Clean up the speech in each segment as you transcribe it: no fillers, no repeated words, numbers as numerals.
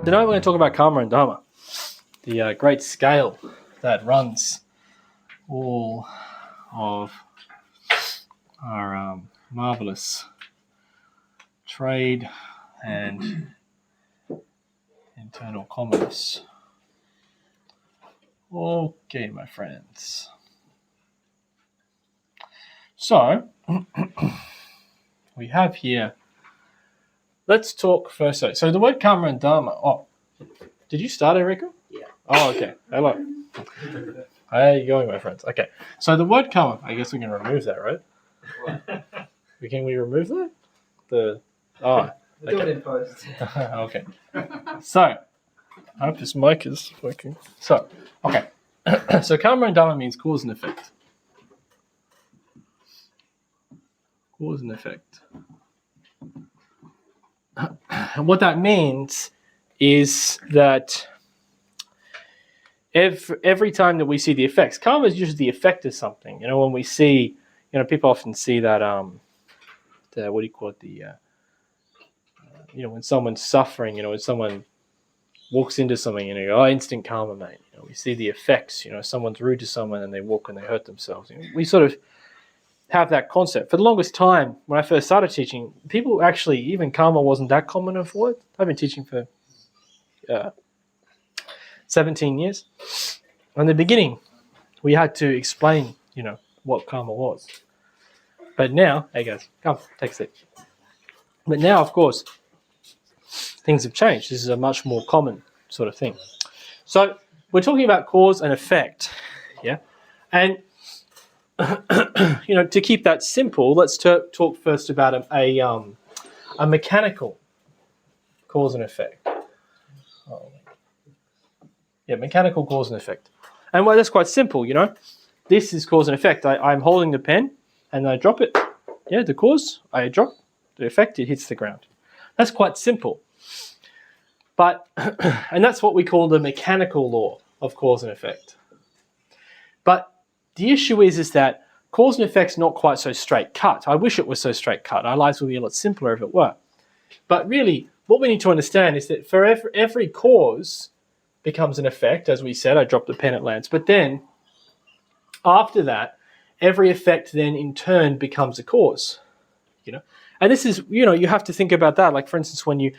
Tonight we're going to talk about Karma and Dharma, the great scale that runs all of our marvelous trade and internal commerce. Okay, my friends. So, we have here, let's talk first. So the word Karma and Dharma, did you start, Enrico? Yeah. Oh, okay. Hello. How are you going, my friends? Okay. So the word karma, I guess we can remove that, right? Can we remove that? Do it in post. Okay. So, I hope this mic is working. So, okay. So karma and dharma means cause and effect. Cause and effect. And what that means is that every time that we see the effects, karma is usually the effect of something. You know, when we see, people often see that, what do you call it? When someone's suffering, when someone walks into something, you go, instant karma, mate. We see the effects. Someone's rude to someone and they walk and they hurt themselves. We sort of have that concept. For the longest time, when I first started teaching, people actually, even karma wasn't that common of a word. I've been teaching for 17 years. In the beginning, we had to explain, what karma was. But now, hey guys, come, take a seat. But now, of course, things have changed. This is a much more common sort of thing. So we're talking about cause and effect, yeah? And, to keep that simple, let's talk first about a mechanical cause and effect. Mechanical cause and effect. And that's quite simple, This is cause and effect. I'm holding the pen and I drop it. Yeah, the cause, I drop. The effect, it hits the ground. That's quite simple. But, and that's what we call the mechanical law of cause and effect. But the issue is that cause and effect's not quite so straight cut. I wish it was so straight cut. Our lives would be a lot simpler if it were. But really, what we need to understand is that for every cause becomes an effect. As we said, I dropped the pen, it lands. But then, after that, every effect then in turn becomes a cause. And this is, you have to think about that. Like, for instance, when you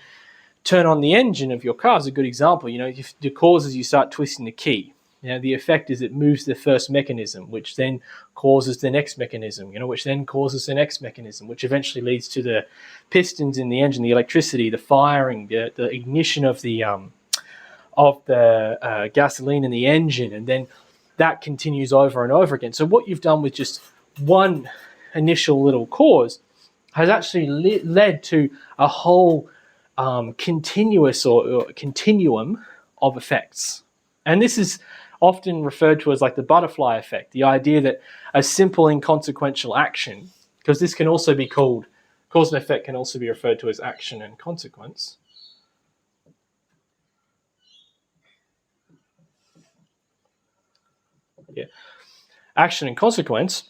turn on the engine of your car is a good example. If the cause is you start twisting the key. The effect is it moves the first mechanism, which then causes the next mechanism, which then causes the next mechanism, which eventually leads to the pistons in the engine, the electricity, the firing, the ignition of the gasoline in the engine, and then that continues over and over again. So what you've done with just one initial little cause has actually led to a whole continuous or continuum of effects. And this is often referred to as like the butterfly effect, the idea that a simple inconsequential action, because this can also be called, cause and effect can also be referred to as action and consequence. Yeah. Action and consequence,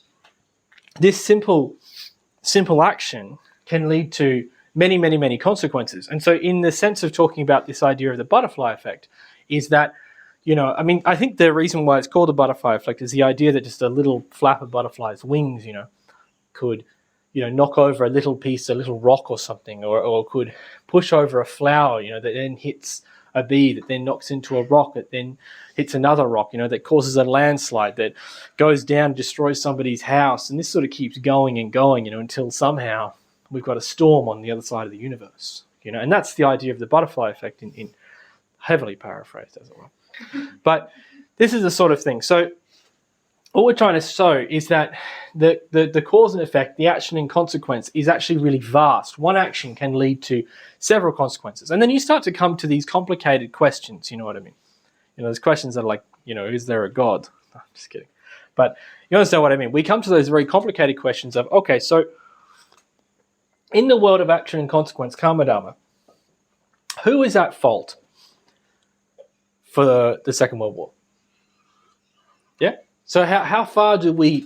this simple action can lead to many, many, many consequences. And so in the sense of talking about this idea of the butterfly effect is that, I think the reason why it's called a butterfly effect is the idea that just a little flap of butterfly's wings, could, knock over a little rock or something, or could push over a flower, that then hits a bee, that then knocks into a rock, that then hits another rock, that causes a landslide, that goes down and destroys somebody's house. And this sort of keeps going and going, until somehow we've got a storm on the other side of the universe, and that's the idea of the butterfly effect in heavily paraphrased, as it were. But this is the sort of thing. So what we're trying to show is that the cause and effect, the action and consequence is actually really vast. One action can lead to several consequences. And then you start to come to these complicated questions, you know what I mean? There's questions that are like, is there a God? No, I'm just kidding. But you understand what I mean. We come to those very complicated questions of, okay, so in the world of action and consequence, karma dharma, who is at fault for the Second World War? Yeah? So how far do we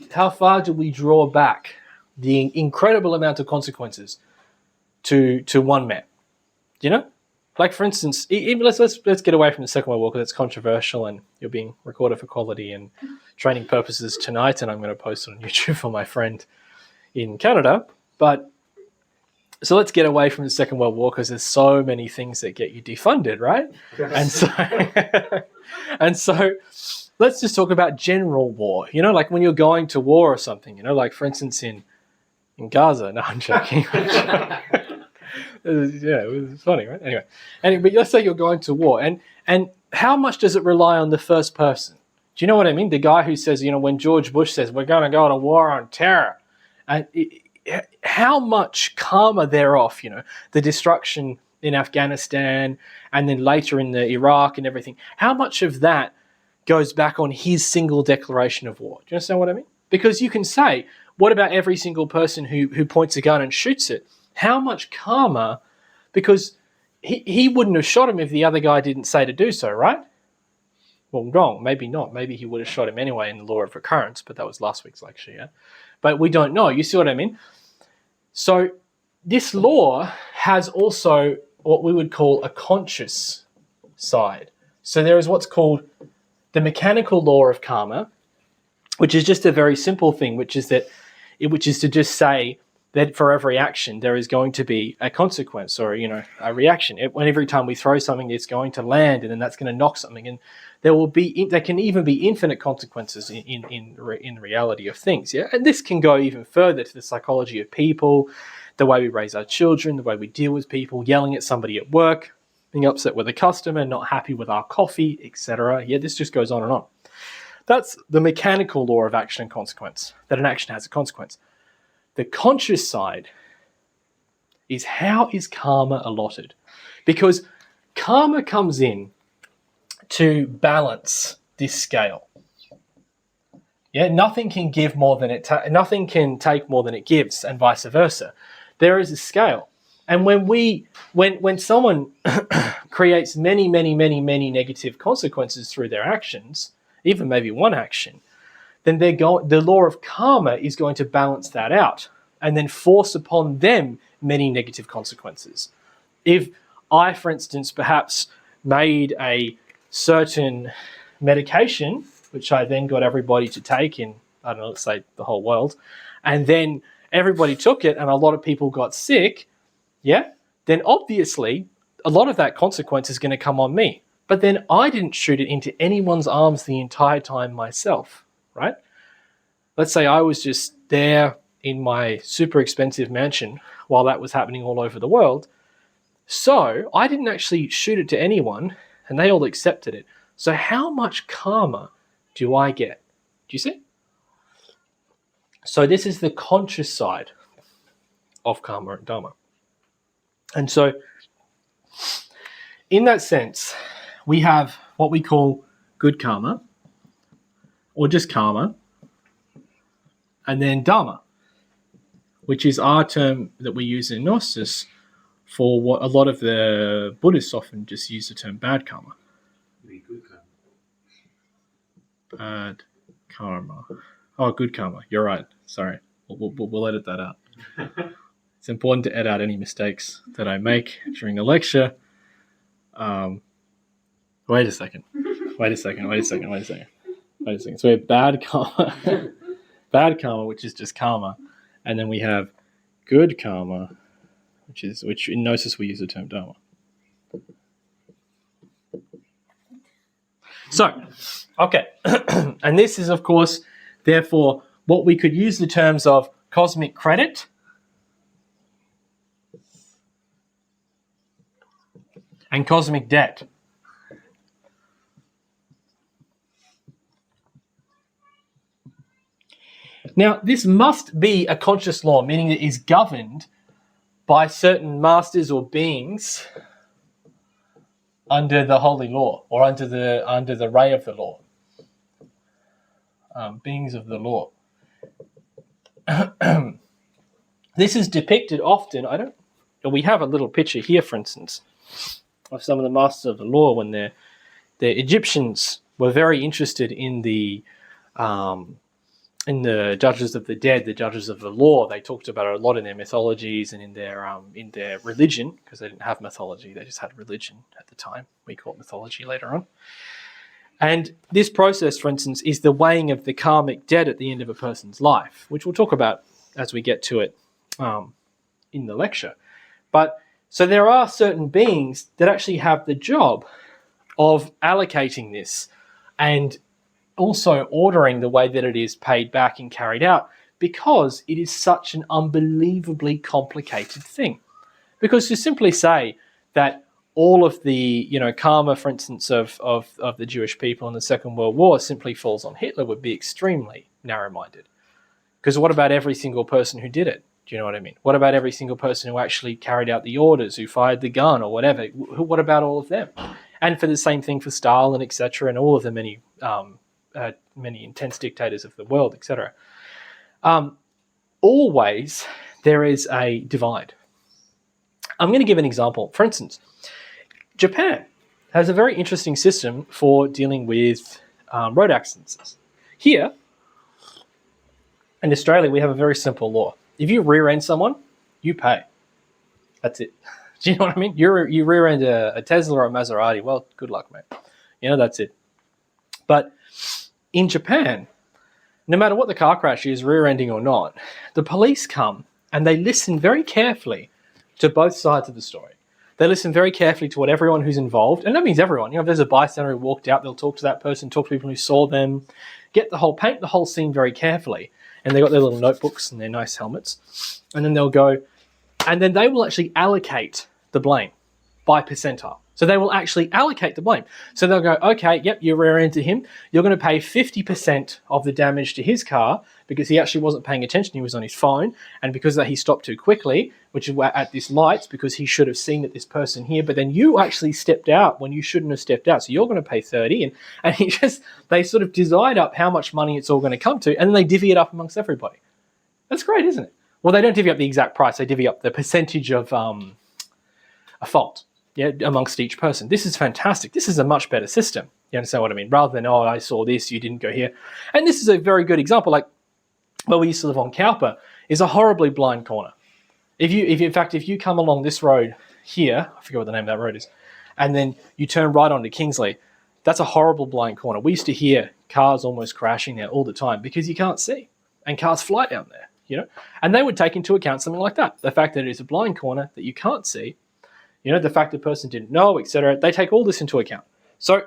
draw back the incredible amount of consequences to one man? Like, for instance, let's get away from the Second World War because it's controversial and you're being recorded for quality and training purposes tonight, and I'm going to post it on YouTube for my friend in Canada. But so let's get away from the Second World War because there's so many things that get you defunded, right? And so, and so let's just talk about general war. You know, like when you're going to war or something. You know, like for instance in Gaza. No, I'm joking. Yeah, it was funny, right? Anyway, but let's say you're going to war, and how much does it rely on the first person? Do you know what I mean? The guy who says, you know, when George Bush says we're going to go to war on terror, and how much karma thereof, you know, the destruction in Afghanistan and then later in the Iraq and everything, how much of that goes back on his single declaration of war? Do you understand what I mean? Because you can say, what about every single person who points a gun and shoots it? How much karma, because he wouldn't have shot him if the other guy didn't say to do so, right? Well, wrong, maybe not. Maybe he would have shot him anyway in the law of recurrence, but that was last week's lecture, yeah? But we don't know, you see what I mean? So this law has also what we would call a conscious side. So there is what's called the mechanical law of karma, which is just a very simple thing, which is to just say that for every action there is going to be a consequence or, you know, a reaction. Every time we throw something, it's going to land, and then that's going to knock something, and there can even be infinite consequences in reality of things. Yeah, and this can go even further to the psychology of people, the way we raise our children, the way we deal with people, yelling at somebody at work, being upset with a customer, not happy with our coffee, etc. Yeah, this just goes on and on. That's the mechanical law of action and consequence, that an action has a consequence. The conscious side is how is karma allotted? Because karma comes in to balance this scale. Yeah, nothing can give more than nothing can take more than it gives, and vice versa. There is a scale. And when someone creates many negative consequences through their actions, even maybe one action, then the law of karma is going to balance that out and then force upon them many negative consequences. If I, for instance, perhaps made a certain medication, which I then got everybody to take in, I don't know, let's say the whole world, and then everybody took it and a lot of people got sick, yeah, then obviously a lot of that consequence is going to come on me. But then I didn't shoot it into anyone's arms the entire time myself, right? Let's say I was just there in my super expensive mansion while that was happening all over the world. So I didn't actually shoot it to anyone and they all accepted it. So how much karma do I get? Do you see? So this is the conscious side of karma and dharma. And so in that sense, we have what we call good karma, or just karma, and then dharma, which is our term that we use in Gnosis for what a lot of the Buddhists often just use the term bad karma. Bad karma. Oh, good karma. You're right. Sorry. We'll edit that out. It's important to edit out any mistakes that I make during the lecture. Wait a second. So we have bad karma, bad karma, which is just karma, and then we have good karma, which in Gnosis we use the term dharma. So, okay, and this is of course, therefore, what we could use the terms of cosmic credit and cosmic debt. Now, this must be a conscious law, meaning it is governed by certain masters or beings under the holy law or under the ray of the law. Beings of the law. This is depicted often. We have a little picture here, for instance, of some of the masters of the law when the Egyptians were very interested in the in the Judges of the Dead, the Judges of the Law, they talked about it a lot in their mythologies and in their religion, because they didn't have mythology, they just had religion at the time. We call it mythology later on. And this process, for instance, is the weighing of the karmic debt at the end of a person's life, which we'll talk about as we get to it in the lecture. But so there are certain beings that actually have the job of allocating this and also ordering the way that it is paid back and carried out, because it is such an unbelievably complicated thing. Because to simply say that all of the karma, for instance, of the Jewish people in the Second World War simply falls on Hitler would be extremely narrow-minded. Because what about every single person who did it? Do you know what I mean? What about every single person who actually carried out the orders, who fired the gun or whatever? What about all of them? And for the same thing for Stalin, etc., and all of the many intense dictators of the world, etc. Always there is a divide. I'm going to give an example. For instance, Japan has a very interesting system for dealing with road accidents. Here in Australia, we have a very simple law. If you rear-end someone, you pay. That's it. Do you know what I mean? You rear-end a Tesla or a Maserati, well, good luck, mate. That's it. But in Japan, no matter what the car crash is, rear-ending or not, the police come and they listen very carefully to both sides of the story. They listen very carefully to what everyone who's involved, and that means everyone. If there's a bystander who walked out, they'll talk to that person, talk to people who saw them, paint the whole scene very carefully. And they've got their little notebooks and their nice helmets. And then they'll go, and then they will actually allocate the blame by percentile. So they will actually allocate the blame. So they'll go, okay, yep, you rear-ended him. You're going to pay 50% of the damage to his car because he actually wasn't paying attention. He was on his phone. And because of that, he stopped too quickly, which is at this lights, because he should have seen that this person here. But then you actually stepped out when you shouldn't have stepped out. So you're going to pay 30. And they sort of divide up how much money it's all going to come to. And then they divvy it up amongst everybody. That's great, isn't it? Well, they don't divvy up the exact price. They divvy up the percentage of a fault. Yeah, amongst each person. This is fantastic. This is a much better system. You understand what I mean? Rather than, I saw this, you didn't go here. And this is a very good example. Like, where we used to live on Cowper is a horribly blind corner. If you come along this road here, I forget what the name of that road is, and then you turn right onto Kingsley, that's a horrible blind corner. We used to hear cars almost crashing there all the time because you can't see. And cars fly down there, And they would take into account something like that. The fact that it is a blind corner that you can't see, the fact the person didn't know, etc. They take all this into account. So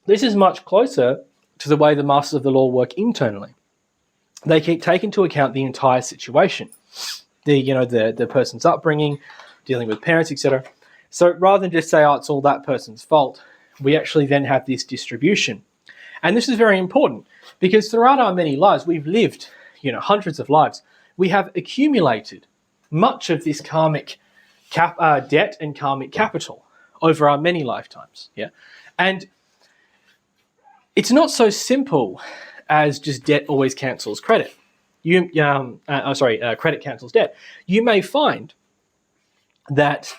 this is much closer to the way the masters of the law work internally. They take into account the entire situation, the person's upbringing, dealing with parents, etc. So rather than just say, it's all that person's fault, we actually then have this distribution. And this is very important because throughout our many lives, we've lived, hundreds of lives. We have accumulated much of this karmic debt and karmic capital over our many lifetimes. Yeah, and it's not so simple as just debt always cancels credit. Credit cancels debt. You may find that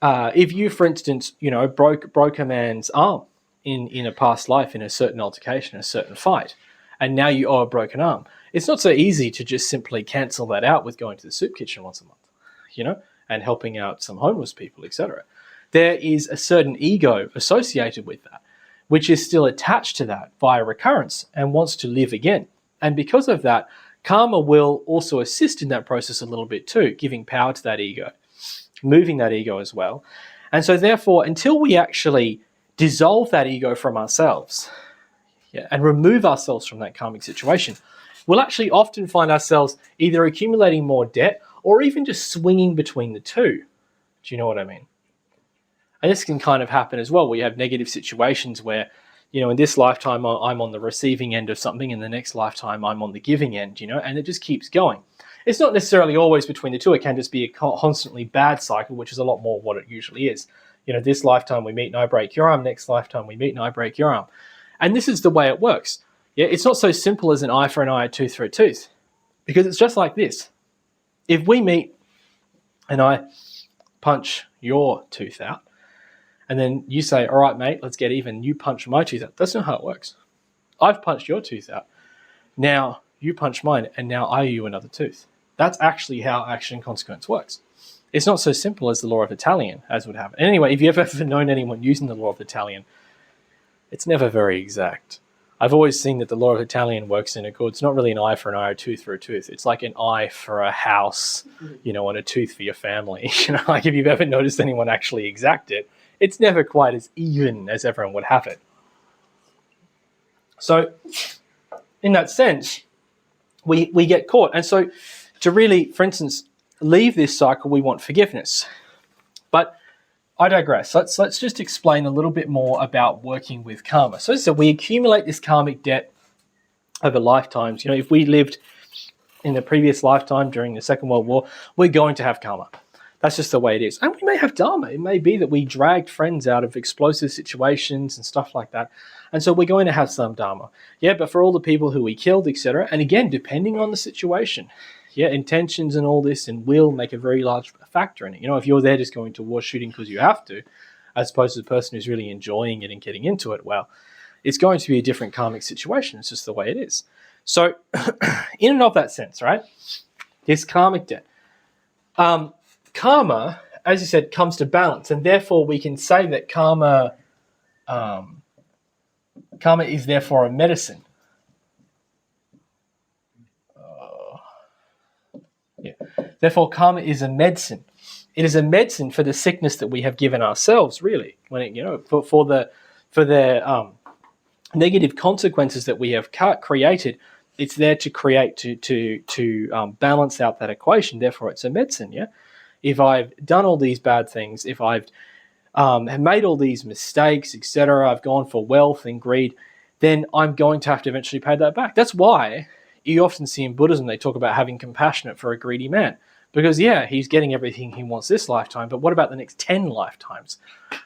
if you, for instance, broke a man's arm in a past life in a certain altercation, a certain fight, and now you owe a broken arm, it's not so easy to just simply cancel that out with going to the soup kitchen once a month, and helping out some homeless people, etc. There is a certain ego associated with that, which is still attached to that via recurrence and wants to live again. And because of that, karma will also assist in that process a little bit too, giving power to that ego, moving that ego as well. And so therefore, until we actually dissolve that ego from ourselves, and remove ourselves from that karmic situation, we'll actually often find ourselves either accumulating more debt or even just swinging between the two. Do you know what I mean? And this can kind of happen as well. We have negative situations where, in this lifetime, I'm on the receiving end of something, and the next lifetime, I'm on the giving end, and it just keeps going. It's not necessarily always between the two. It can just be a constantly bad cycle, which is a lot more what it usually is. This lifetime we meet and I break your arm. Next lifetime we meet and I break your arm. And this is the way it works. Yeah, it's not so simple as an eye for an eye, a tooth for a tooth, because it's just like this. If we meet and I punch your tooth out, and then you say, all right, mate, let's get even. You punch my tooth out. That's not how it works. I've punched your tooth out. Now you punch mine, and now I owe you another tooth. That's actually how action and consequence works. It's not so simple as the law of Italian, as would happen. Anyway, if you've ever known anyone using the law of Italian, it's never very exact. I've always seen that the law of Italian works in it's not really an eye for an eye, a tooth for a tooth. It's like an eye for a house, and a tooth for your family. Like if you've ever noticed anyone actually exact it, it's never quite as even as everyone would have it. So in that sense, we get caught. And so to really, for instance, leave this cycle, we want forgiveness. But I digress. Let's just explain a little bit more about working with karma. So we accumulate this karmic debt over lifetimes. If we lived in the previous lifetime during the Second World War, we're going to have karma. That's just the way it is. And we may have dharma. It may be that we dragged friends out of explosive situations and stuff like that. And so we're going to have some dharma. Yeah, but for all the people who we killed, etc., and again, depending on the situation, intentions and all this and will make a very large factor in it. If you're there just going to war shooting because you have to, as opposed to the person who's really enjoying it and getting into it, well, it's going to be a different karmic situation. It's just the way it is. So in and of that sense, right, this karmic debt. Karma, as you said, comes to balance, and therefore we can say that karma is therefore a medicine. Therefore, karma is a medicine. It is a medicine for the sickness that we have given ourselves, really. When it, for the negative consequences that we have created, it's there to create to balance out that equation. Therefore, it's a medicine. Yeah. If I've done all these bad things, if I've have made all these mistakes, etc., I've gone for wealth and greed, then I'm going to have to eventually pay that back. That's why you often see in Buddhism they talk about having compassion for a greedy man. Because, he's getting everything he wants this lifetime, but what about the next 10 lifetimes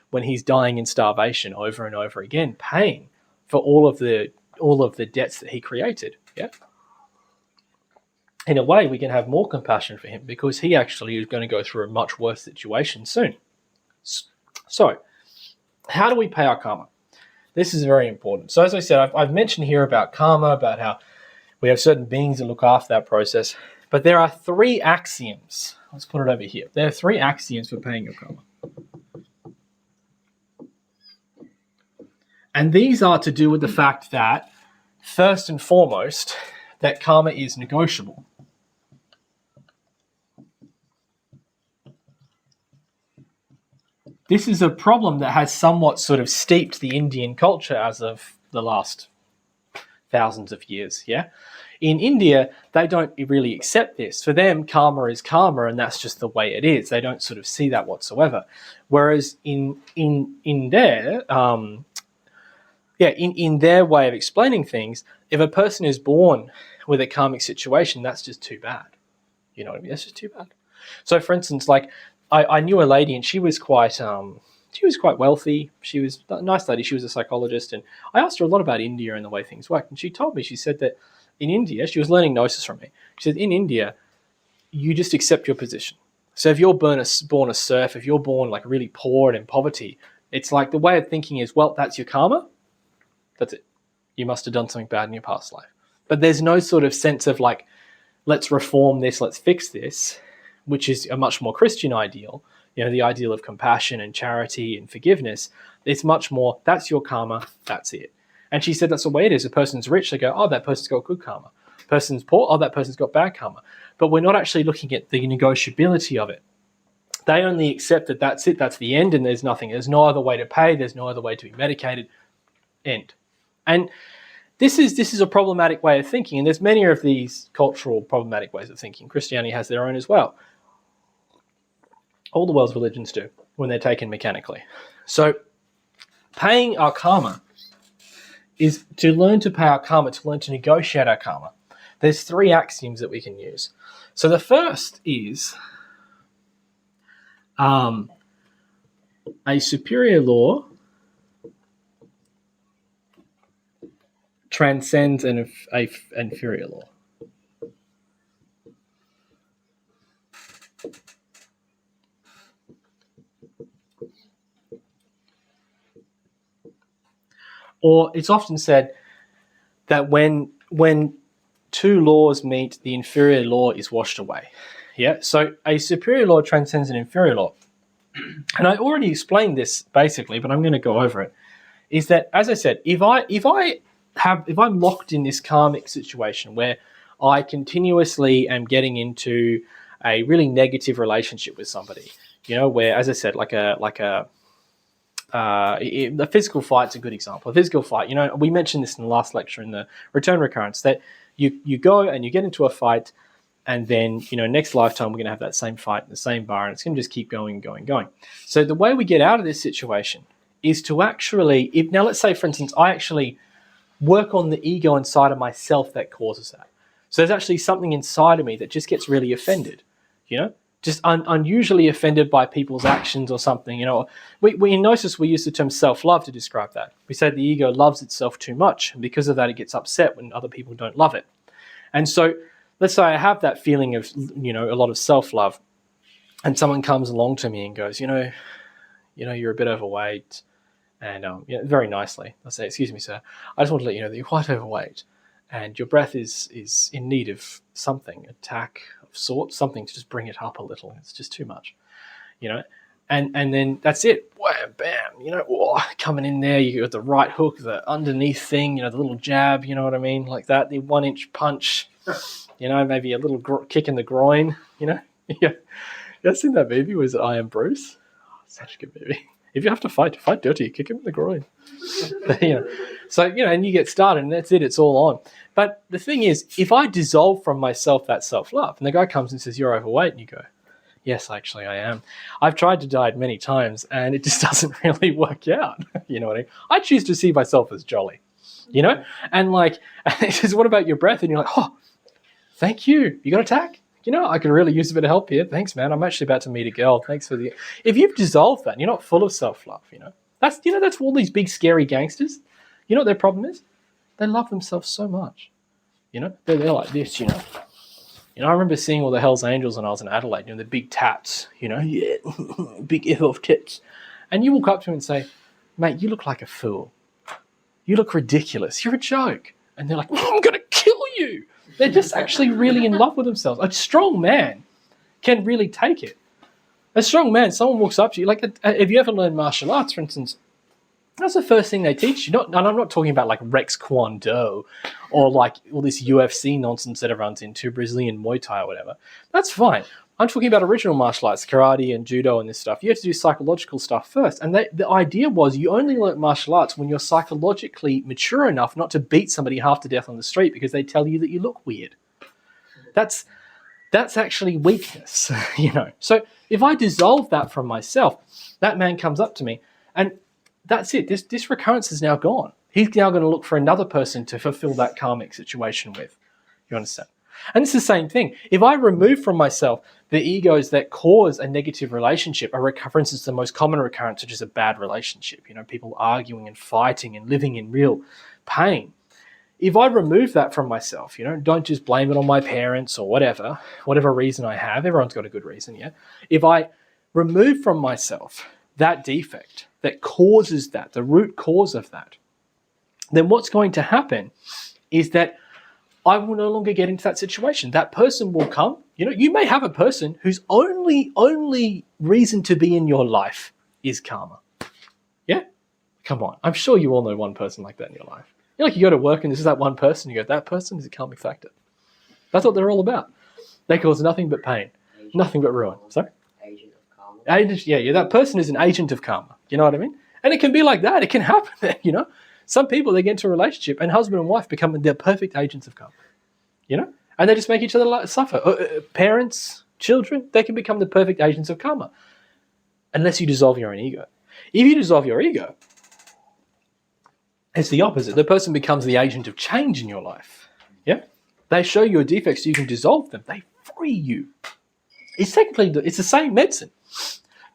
when he's dying in starvation over and over again, paying for all of the debts that he created? Yeah. In a way, we can have more compassion for him because he actually is going to go through a much worse situation soon. So, how do we pay our karma? This is very important. So, as I said, I've mentioned here about karma, about how we have certain beings that look after that process. But there are 3 axioms. Let's put it over here. There are 3 axioms for paying your karma. And these are to do with the fact that, first and foremost, that karma is negotiable. This is a problem that has somewhat sort of steeped the Indian culture as of the last thousands of years, yeah? In India, they don't really accept this. For them, karma is karma, and that's just the way it is. They don't sort of see that whatsoever. Whereas in their way of explaining things, if a person is born with a karmic situation, that's just too bad. You know what I mean? That's just too bad. So, for instance, like I knew a lady, and she was quite wealthy. She was a nice lady. She was a psychologist, and I asked her a lot about India and the way things worked. And she told me, she said that in India, she was learning Gnosis from me. She said, in India, you just accept your position. So if you're born a serf, if you're born like really poor and in poverty, it's like the way of thinking is, well, that's your karma. That's it. You must have done something bad in your past life. But there's no sort of sense of like, let's reform this, let's fix this, which is a much more Christian ideal. The ideal of compassion and charity and forgiveness. It's much more, that's your karma, that's it. And she said that's the way it is. A person's rich, they go, oh, that person's got good karma. Person's poor, oh, that person's got bad karma. But we're not actually looking at the negotiability of it. They only accept that that's it, that's the end, and there's nothing. There's no other way to pay, there's no other way to be medicated. End. And this is a problematic way of thinking, and there's many of these cultural problematic ways of thinking. Christianity has their own as well. All the world's religions do when they're taken mechanically. So paying our karma is to learn to pay our karma, to learn to negotiate our karma. There's 3 axioms that we can use. So the first is a superior law transcends an inferior law. Or it's often said that when two laws meet, the inferior law is washed away. Yeah, so a superior law transcends an inferior law. And I already explained this basically, but I'm going to go over it. Is that, as I said, if I'm locked in this karmic situation where I continuously am getting into a really negative relationship with somebody, where, as I said, a physical fight's a good example. A physical fight, we mentioned this in the last lecture in the return recurrence, that you go and you get into a fight, and then, next lifetime we're going to have that same fight in the same bar, and it's going to just keep going. So the way we get out of this situation is to actually, now let's say, for instance, I actually work on the ego inside of myself that causes that. So there's actually something inside of me that just gets really offended, just unusually offended by people's actions or something. We in Gnosis, we use the term self-love to describe that. We say the ego loves itself too much, and because of that, it gets upset when other people don't love it. And so let's say I have that feeling of, a lot of self-love, and someone comes along to me and goes, you're a bit overweight, and very nicely, I'll say, excuse me, sir, I just want to let you know that you're quite overweight, and your breath is in need of something, attack of sorts, something to just bring it up a little. It's just too much, and then that's it. Wham, bam, coming in there, you got the right hook, the underneath thing, the little jab, you know what I mean, like that, the 1-inch punch, maybe a little kick in the groin, Yeah. You ever seen that movie? Was it I Am Bruce? Oh, such a good movie. If you have to fight dirty, kick him in the groin. So, and you get started, and that's it. It's all on. But the thing is, if I dissolve from myself that self-love, and the guy comes and says, you're overweight, and you go, yes, actually I am. I've tried to diet many times, and it just doesn't really work out. You know what I mean? I choose to see myself as jolly, And he says, what about your breath? And you're like, oh, thank you. You got a tack? I could really use a bit of help here. Thanks, man. I'm actually about to meet a girl. Thanks for the... If you've dissolved that, and you're not full of self-love, that's all these big, scary gangsters. You know what their problem is? They love themselves so much. They're like this, I remember seeing all the Hells Angels when I was in Adelaide, the big tats, big F tits. And you walk up to them and say, mate, you look like a fool. You look ridiculous. You're a joke. And they're like, I'm going to kill you. They're just actually really in love with themselves. A strong man can really take it. A strong man, someone walks up to you, if you ever learned martial arts, for instance, that's the first thing they teach you. And I'm not talking about like Rex Kwon Do or like all this UFC nonsense that everyone's into, Brazilian Muay Thai or whatever. That's fine. I'm talking about original martial arts, karate and judo and this stuff. You have to do psychological stuff first. And the idea was you only learn martial arts when you're psychologically mature enough not to beat somebody half to death on the street because they tell you that you look weird. That's actually weakness, So if I dissolve that from myself, that man comes up to me and that's it. This recurrence is now gone. He's now going to look for another person to fulfill that karmic situation with. You understand? And it's the same thing. If I remove from myself the egos that cause a negative relationship, for instance, the most common recurrence, which is a bad relationship, people arguing and fighting and living in real pain. If I remove that from myself, don't just blame it on my parents or whatever reason I have. Everyone's got a good reason, yeah? If I remove from myself that defect that causes that, the root cause of that, then what's going to happen is that I will no longer get into that situation. That person will come. You may have a person whose only reason to be in your life is karma. Yeah? Come on. I'm sure you all know one person like that in your life. You go to work and this is that one person. You go, that person is a karmic factor. That's what they're all about. They cause nothing but pain, nothing but ruin. Sorry? Agent of karma. Yeah. That person is an agent of karma. You know what I mean? And it can be like that. It can happen. Some people, they get into a relationship and husband and wife become the perfect agents of karma, and they just make each other suffer. Parents, children, they can become the perfect agents of karma unless you dissolve your own ego. If you dissolve your ego, it's the opposite. The person becomes the agent of change in your life. Yeah? They show you a defect so you can dissolve them. They free you. It's the same medicine.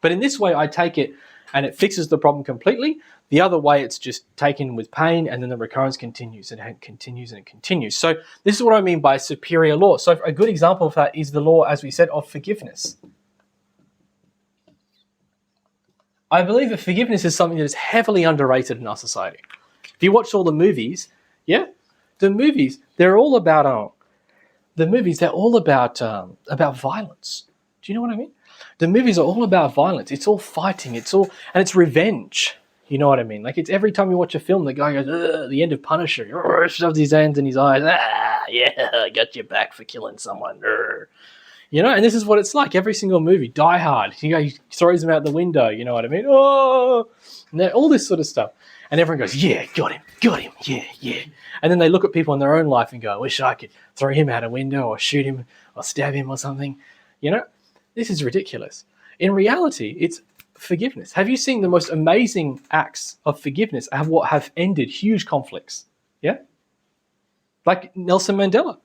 But in this way, I take it and it fixes the problem completely. The other way, it's just taken with pain, and then the recurrence continues, and it continues, and it continues. So this is what I mean by superior law. So a good example of that is the law, as we said, of forgiveness. I believe that forgiveness is something that is heavily underrated in our society. If you watch all the movies, the movies, they're all about the movies, they're all about violence. Do you know what I mean? The movies are all about violence. It's all fighting. And it's revenge. You know what I mean? Like, it's every time you watch a film, the guy goes, "Ugh," the end of Punisher, shoves his hands in his eyes. Yeah, I got your back for killing someone. You know, and this is what it's like. Every single movie, Die Hard, he throws him out the window. You know what I mean? Oh, and all this sort of stuff. And everyone goes, yeah, got him, yeah. And then they look at people in their own life and go, I wish I could throw him out a window or shoot him or stab him or something. You know, this is ridiculous. In reality, it's forgiveness. Have you seen the most amazing acts of forgiveness have ended huge conflicts? Yeah? Like Nelson Mandela.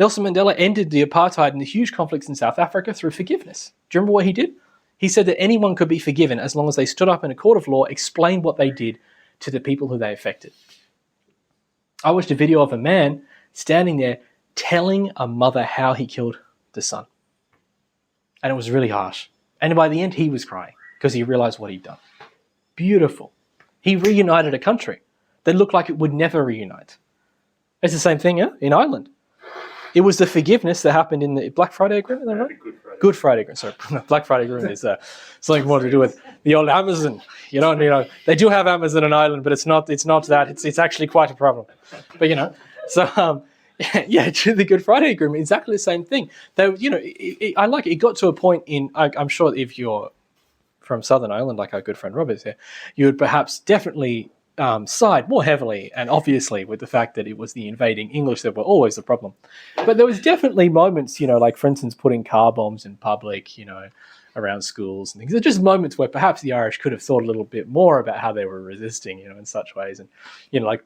Nelson Mandela ended the apartheid and the huge conflicts in South Africa through forgiveness. Do you remember what he did? He said that anyone could be forgiven as long as they stood up in a court of law, explained what they did to the people who they affected. I watched a video of a man standing there telling a mother how he killed the son. And it was really harsh. And by the end, he was crying because he realized what he'd done. Beautiful. He reunited a country that looked like it would never reunite. It's the same thing in Ireland. It was the forgiveness that happened in the Black Friday Agreement, is that right? Good Friday Agreement. Sorry, Black Friday Agreement is something more to do with the old Amazon. You know, they do have Amazon in Ireland, but it's not that. It's actually quite a problem. But the Good Friday Agreement, exactly the same thing. Though, I like it. It got to a point I'm sure if you're from Southern Ireland, like our good friend Rob is here, you would perhaps definitely side more heavily and obviously with the fact that it was the invading English that were always the problem. But there was definitely moments, like for instance, putting car bombs in public, around schools and things. They're just moments where perhaps the Irish could have thought a little bit more about how they were resisting, in such ways. And, like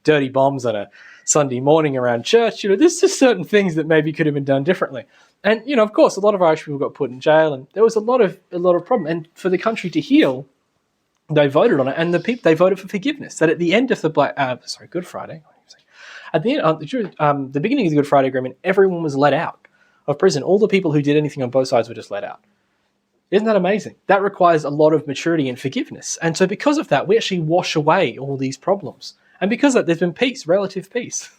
dirty bombs on a Sunday morning around church, there's just certain things that maybe could have been done differently. And, of course, a lot of Irish people got put in jail and there was a lot of problem. And for the country to heal, they voted on it, and they voted for forgiveness. That at the end of the Good Friday, at the end, the beginning of the Good Friday Agreement, everyone was let out of prison. All the people who did anything on both sides were just let out. Isn't that amazing? That requires a lot of maturity and forgiveness. And so because of that, we actually wash away all these problems. And because of that, there's been peace, relative peace.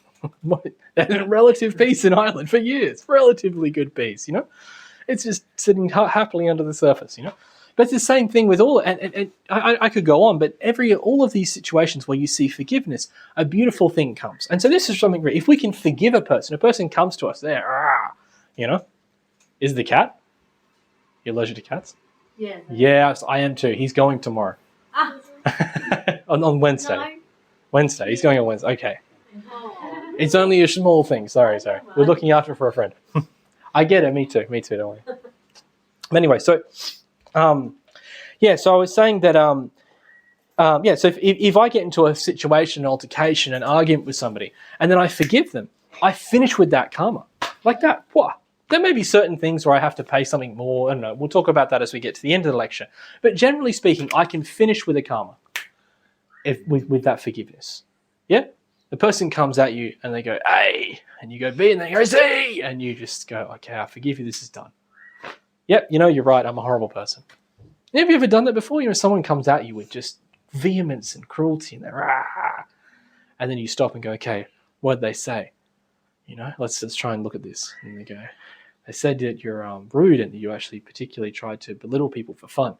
Relative peace in Ireland for years. Relatively good peace, It's just sitting happily under the surface, But it's the same thing with all, and I could go on, but all of these situations where you see forgiveness, a beautiful thing comes. And so this is something, if we can forgive a person comes to us there, is the cat? You allergic to cats? Yeah. Yes, I am too. He's going tomorrow. On Wednesday. No. Wednesday. He's going on Wednesday. Okay. Oh. It's only a small thing. Sorry. We're looking after for a friend. I get it. Me too. Don't worry. But anyway, so... so I was saying that, so if I get into a situation, an altercation, an argument with somebody, and then I forgive them, I finish with that karma. Like that. What? There may be certain things where I have to pay something more. I don't know. We'll talk about that as we get to the end of the lecture. But generally speaking, I can finish with a karma with that forgiveness. Yeah? The person comes at you and they go, A, and you go B, and they go C, and you just go, okay, I forgive you, this is done. Yep, you're right, I'm a horrible person. Have you ever done that before? Someone comes at you with just vehemence and cruelty and and then you stop and go, okay, what did they say? Let's try and look at this. And they go, they said that you're rude and that you actually particularly tried to belittle people for fun.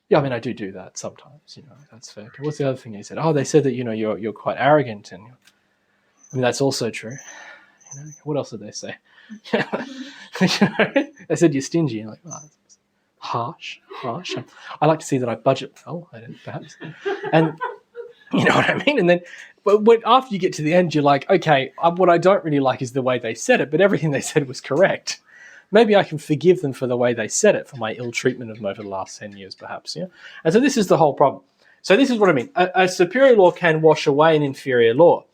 Yeah, I mean, I do that sometimes, that's fair. What's the other thing they said? Oh, they said that, you're quite arrogant, and I mean, that's also true. What else did they say? They said you're stingy. And that's harsh. I like to see that I budget well, perhaps. And you know what I mean? And then, but after you get to the end, you're like, okay, what I don't really like is the way they said it, but everything they said was correct. Maybe I can forgive them for the way they said it, for my ill treatment of them over the last 10 years, perhaps. Yeah. And so this is the whole problem. So this is what I mean. A superior law can wash away an inferior law,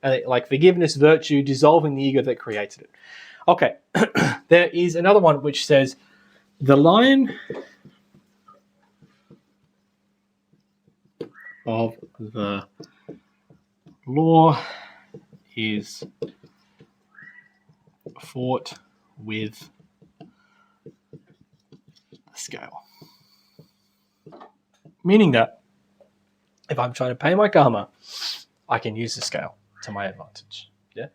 like forgiveness, virtue, dissolving the ego that created it. Okay, there is another one which says, the line of the law is fought with the scale. Meaning that if I'm trying to pay my karma, I can use the scale to my advantage. Yeah.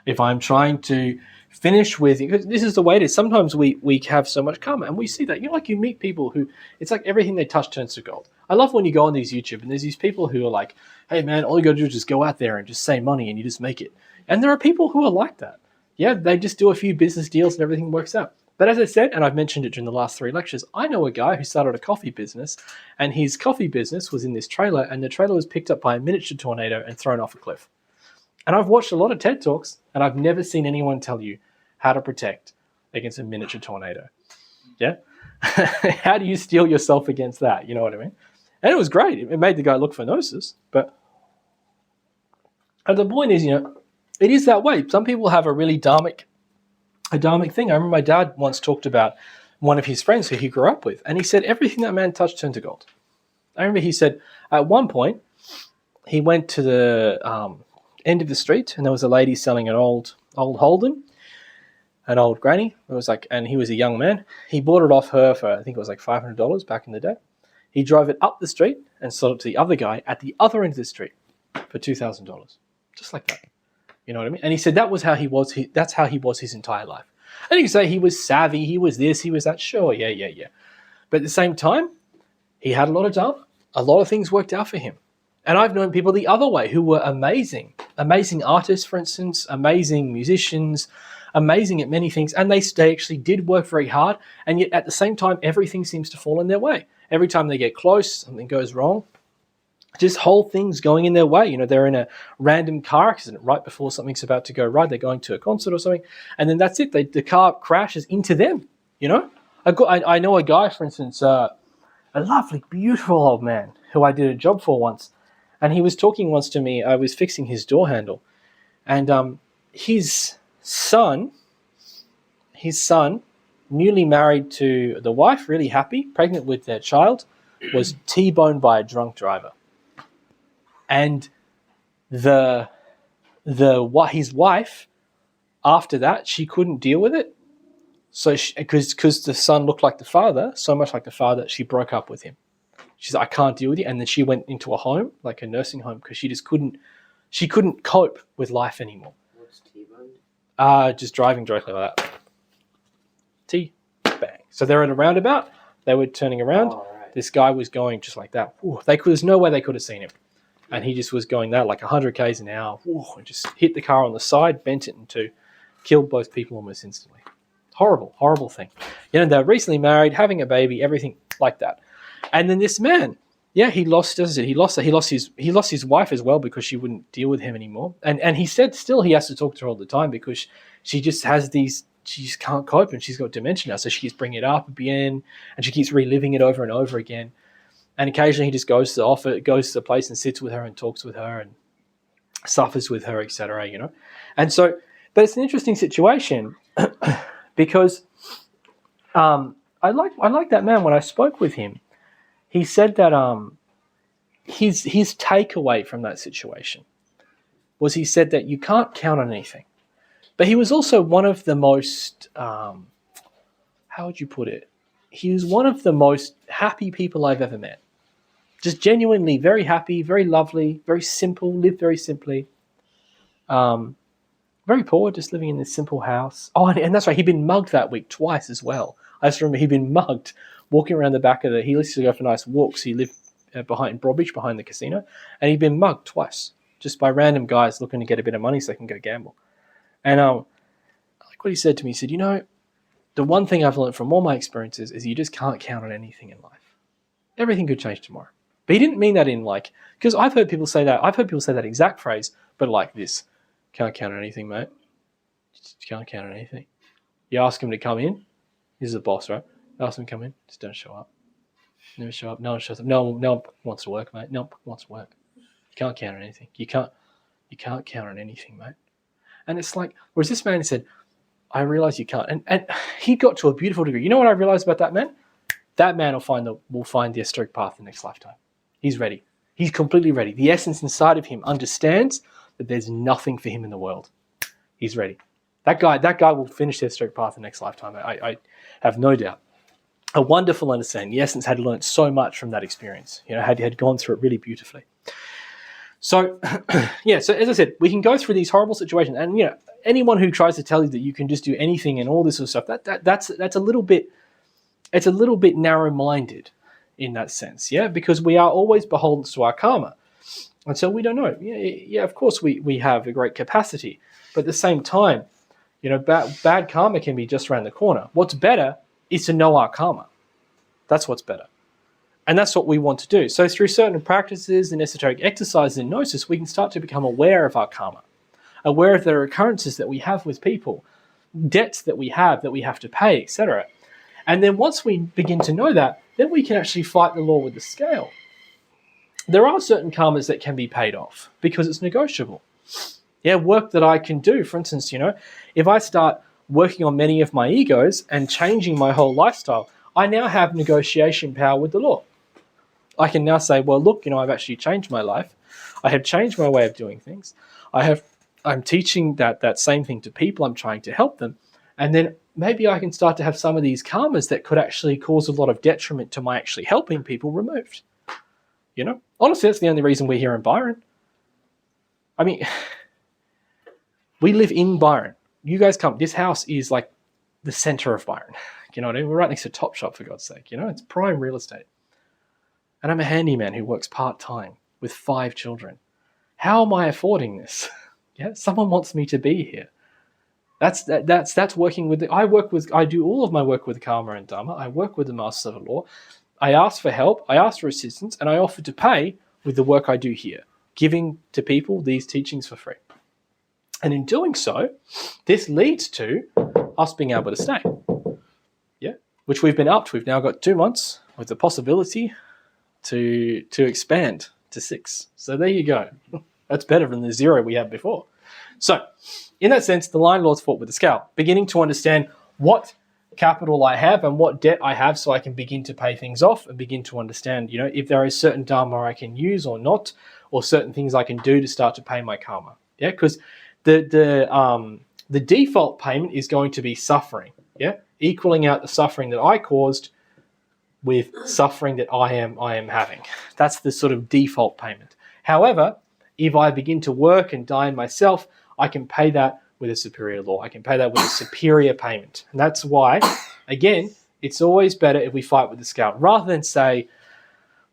If I'm trying to finish with, because this is the way it is. Sometimes we have so much karma, and we see that. Like you meet people who, it's like everything they touch turns to gold. I love when you go on these YouTube and there's these people who are like, hey man, all you got to do is just go out there and just say money and you just make it. And there are people who are like that. Yeah, they just do a few business deals and everything works out. But as I said, and I've mentioned it during the last 3 lectures, I know a guy who started a coffee business, and his coffee business was in this trailer, and the trailer was picked up by a miniature tornado and thrown off a cliff. And I've watched a lot of TED Talks, and I've never seen anyone tell you how to protect against a miniature tornado. Yeah? How do you steel yourself against that? You know what I mean? And it was great. It made the guy look for Gnosis. But and the point is, it is that way. Some people have a really dharmic thing. I remember my dad once talked about one of his friends who he grew up with, and he said everything that man touched turned to gold. I remember he said at one point he went to the end of the street, and there was a lady selling an old Holden, an old granny. It was like, and he was a young man. He bought it off her for, I think it was like $500 back in the day. He drove it up the street and sold it to the other guy at the other end of the street for $2,000, just like that. You know what I mean? And he said that was how he was. That's how he was his entire life. And you can say he was savvy, he was this, he was that. Sure, yeah. But at the same time, he had a lot of dharma. A lot of things worked out for him. And I've known people the other way who were amazing artists, for instance, amazing musicians, amazing at many things. And they actually did work very hard. And yet at the same time, everything seems to fall in their way. Every time they get close, something goes wrong. Just whole things going in their way. They're in a random car accident right before something's about to go right. They're going to a concert or something. And then that's it. The car crashes into them, I know a guy, for instance, a lovely, beautiful old man who I did a job for once. And he was talking once to me. I was fixing his door handle. And his son, newly married to the wife, really happy, pregnant with their child, was T-boned by a drunk driver. And his wife, after that, she couldn't deal with it. So because the son looked like the father, so much like the father, she broke up with him. She said, I can't deal with you. And then she went into a home, like a nursing home, because she couldn't cope with life anymore. What's T-boned? Just driving directly like that. Bang. So they're at a roundabout. They were turning around. Oh, right. This guy was going just like that. There's no way they could have seen him. And he just was going that like 100 k's an hour, and just hit the car on the side, bent it in two, killed both people almost instantly. Horrible, horrible thing. They're recently married, having a baby, everything like that. And then this man, he lost his wife as well because she wouldn't deal with him anymore. And he said still he has to talk to her all the time because she just has she just can't cope, and she's got dementia now. So she keeps bringing it up again, and she keeps reliving it over and over again. And occasionally he just goes to the place and sits with her and talks with her and suffers with her, etc. And so, but it's an interesting situation because I like that man. When I spoke with him, he said that his takeaway from that situation was he said that you can't count on anything. But he was also one of the most, how would you put it? He was one of the most happy people I've ever met. Just genuinely very happy, very lovely, very simple, lived very simply. Very poor, just living in this simple house. Oh, and that's right, he'd been mugged that week twice as well. I just remember he'd been mugged walking around the back of he used to go for nice walks. He lived behind Broadbeach, behind the casino, and he'd been mugged twice just by random guys looking to get a bit of money so they can go gamble. And like what he said to me, he said, the one thing I've learned from all my experiences is you just can't count on anything in life. Everything could change tomorrow. But he didn't mean that in because I've heard people say that. I've heard people say that exact phrase, but like this. Can't count on anything, mate. Just can't count on anything. You ask him to come in. He's the boss, right? You ask him to come in. Just don't show up. Never show up. No one shows up. No one wants to work, mate. No one wants to work. You can't count on anything. You can't count on anything, mate. And it's like, whereas this man said, I realize you can't. And he got to a beautiful degree. You know what I realized about that man? That man will find the esoteric path the next lifetime. He's ready. He's completely ready. The essence inside of him understands that there's nothing for him in the world. He's ready. That guy will finish the esoteric path the next lifetime. I have no doubt. A wonderful understanding. The essence had learned so much from that experience. Had gone through it really beautifully. So, yeah, so as I said, we can go through these horrible situations, and anyone who tries to tell you that you can just do anything and all this sort of stuff, that's a little bit, it's a little bit narrow-minded in that sense, yeah, because we are always beholden to our karma, and so we don't know. Yeah, of course we have a great capacity, but at the same time, bad karma can be just around the corner. What's better is to know our karma. That's what's better. And that's what we want to do. So through certain practices and esoteric exercises in Gnosis, we can start to become aware of our karma, aware of the occurrences that we have with people, debts that we have to pay, etc. And then once we begin to know that, then we can actually fight the law with the scale. There are certain karmas that can be paid off because it's negotiable. Yeah, work that I can do. For instance, if I start working on many of my egos and changing my whole lifestyle, I now have negotiation power with the law. I can now say, well, look, I've actually changed my life. I have changed my way of doing things. I'm teaching that same thing to people. I'm trying to help them. And then maybe I can start to have some of these karmas that could actually cause a lot of detriment to my actually helping people removed. Honestly, that's the only reason we're here in Byron. I mean, we live in Byron. You guys come. This house is like the center of Byron. You know what I mean? We're right next to Topshop, for God's sake. It's prime real estate. And I'm a handyman who works part-time with 5 children. How am I affording this? Yeah, someone wants me to be here. That's working with I do all of my work with Karma and Dharma. I work with the Masters of the Law. I ask for help, I ask for assistance, and I offer to pay with the work I do here, giving to people these teachings for free. And in doing so, this leads to us being able to stay. Yeah, which we've been up to. We've now got 2 months with the possibility to expand to 6. So there you go. That's better than the 0 we had before. So in that sense, the line lords fought with the scale, beginning to understand what capital I have and what debt I have, so I can begin to pay things off and begin to understand, if there is certain dharma I can use or not, or certain things I can do to start to pay my karma. Yeah, because the default payment is going to be suffering. Yeah, equaling out the suffering that I caused with suffering that I am having. That's the sort of default payment. However, if I begin to work and die in myself, I can pay that with a superior law. I can pay that with a superior payment. And that's why, again, it's always better if we fight with the scale. Rather than say,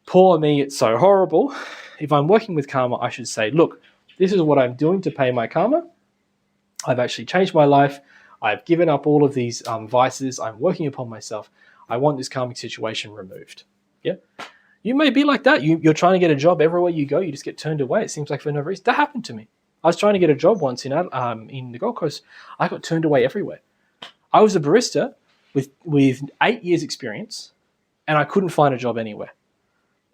poor me, it's so horrible. If I'm working with karma, I should say, look, this is what I'm doing to pay my karma. I've actually changed my life. I've given up all of these vices. I'm working upon myself. I want this karmic situation removed. Yeah, you may be like that. You're trying to get a job everywhere you go. You just get turned away. It seems like for no reason. That happened to me. I was trying to get a job once in the Gold Coast. I got turned away everywhere. I was a barista with 8 years experience, and I couldn't find a job anywhere.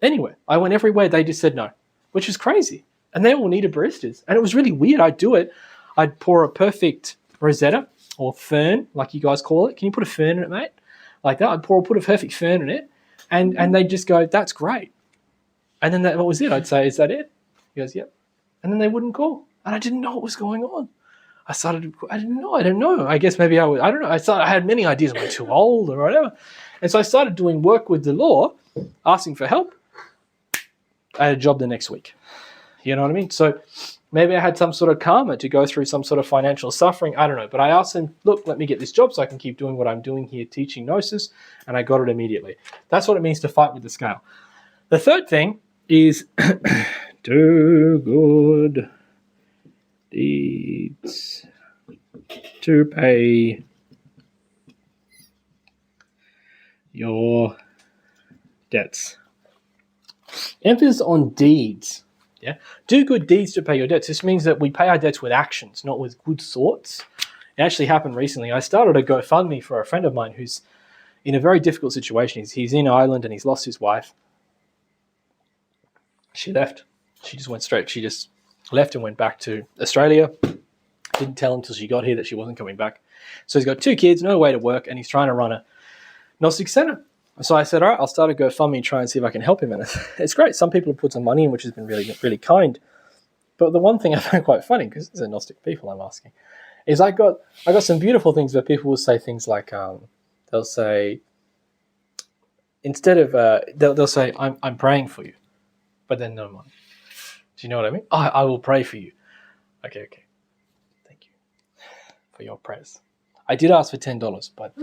Anywhere. I went everywhere. They just said no, which is crazy. And they all needed baristas. And it was really weird. I'd do it. I'd pour a perfect Rosetta or fern, like you guys call it. Can you put a fern in it, mate? Like that. I'd put a perfect fern in it, and they'd just go, that's great. And then that was it. I'd say, is that it? He goes, yep. And then they wouldn't call. And I didn't know what was going on. I didn't know. I guess maybe I don't know. I had many ideas. Am I too old or whatever? And so I started doing work with the law, asking for help. I had a job the next week. You know what I mean? So maybe I had some sort of karma to go through some sort of financial suffering. I don't know. But I asked them, look, let me get this job so I can keep doing what I'm doing here, teaching Gnosis. And I got it immediately. That's what it means to fight with the scale. The third thing is do good deeds to pay your debts. Emphasis on deeds. Yeah, do good deeds to pay your debts. This means that we pay our debts with actions, not with good thoughts. It actually happened recently. I started a GoFundMe for a friend of mine who's in a very difficult situation. He's in Ireland and he's lost his wife. She left. She just left and went back to Australia. Didn't tell him until she got here that she wasn't coming back. So he's got 2 kids, no way to work, and he's trying to run a Gnostic center. So I said, all right, I'll start a GoFundMe and try and see if I can help him. And it's great. Some people have put some money in, which has been really, really kind. But the one thing I find quite funny, because these are Gnostic people I'm asking, is I got some beautiful things where people will say things like, they'll say, instead of, they'll say, I'm praying for you, but then no money. Do you know what I mean? I will pray for you. Okay. Thank you for your prayers. I did ask for $10, but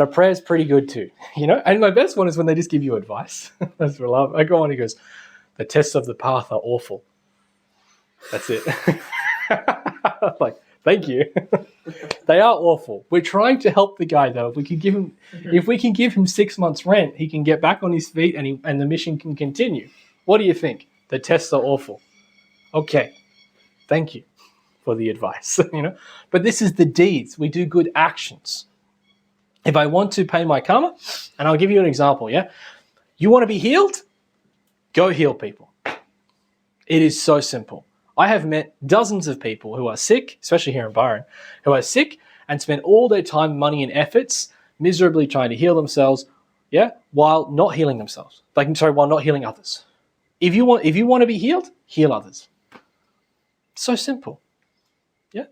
a prayer is pretty good too, you know? And my best one is when they just give you advice. That's what I love. I go on, he goes, the tests of the path are awful. That's it. Like, thank you. They are awful. We're trying to help the guy though. If we can give him 6 months rent, he can get back on his feet and the mission can continue. What do you think? The tests are awful. Okay. Thank you for the advice, you know? But this is the deeds. We do good actions. If I want to pay my karma, and I'll give you an example, yeah? You want to be healed? Go heal people. It is so simple. I have met dozens of people who are sick, especially here in Byron, who are sick and spend all their time, money, and efforts miserably trying to heal themselves, yeah, while not healing themselves. While not healing others. If you want to be healed, heal others. So simple. Yeah.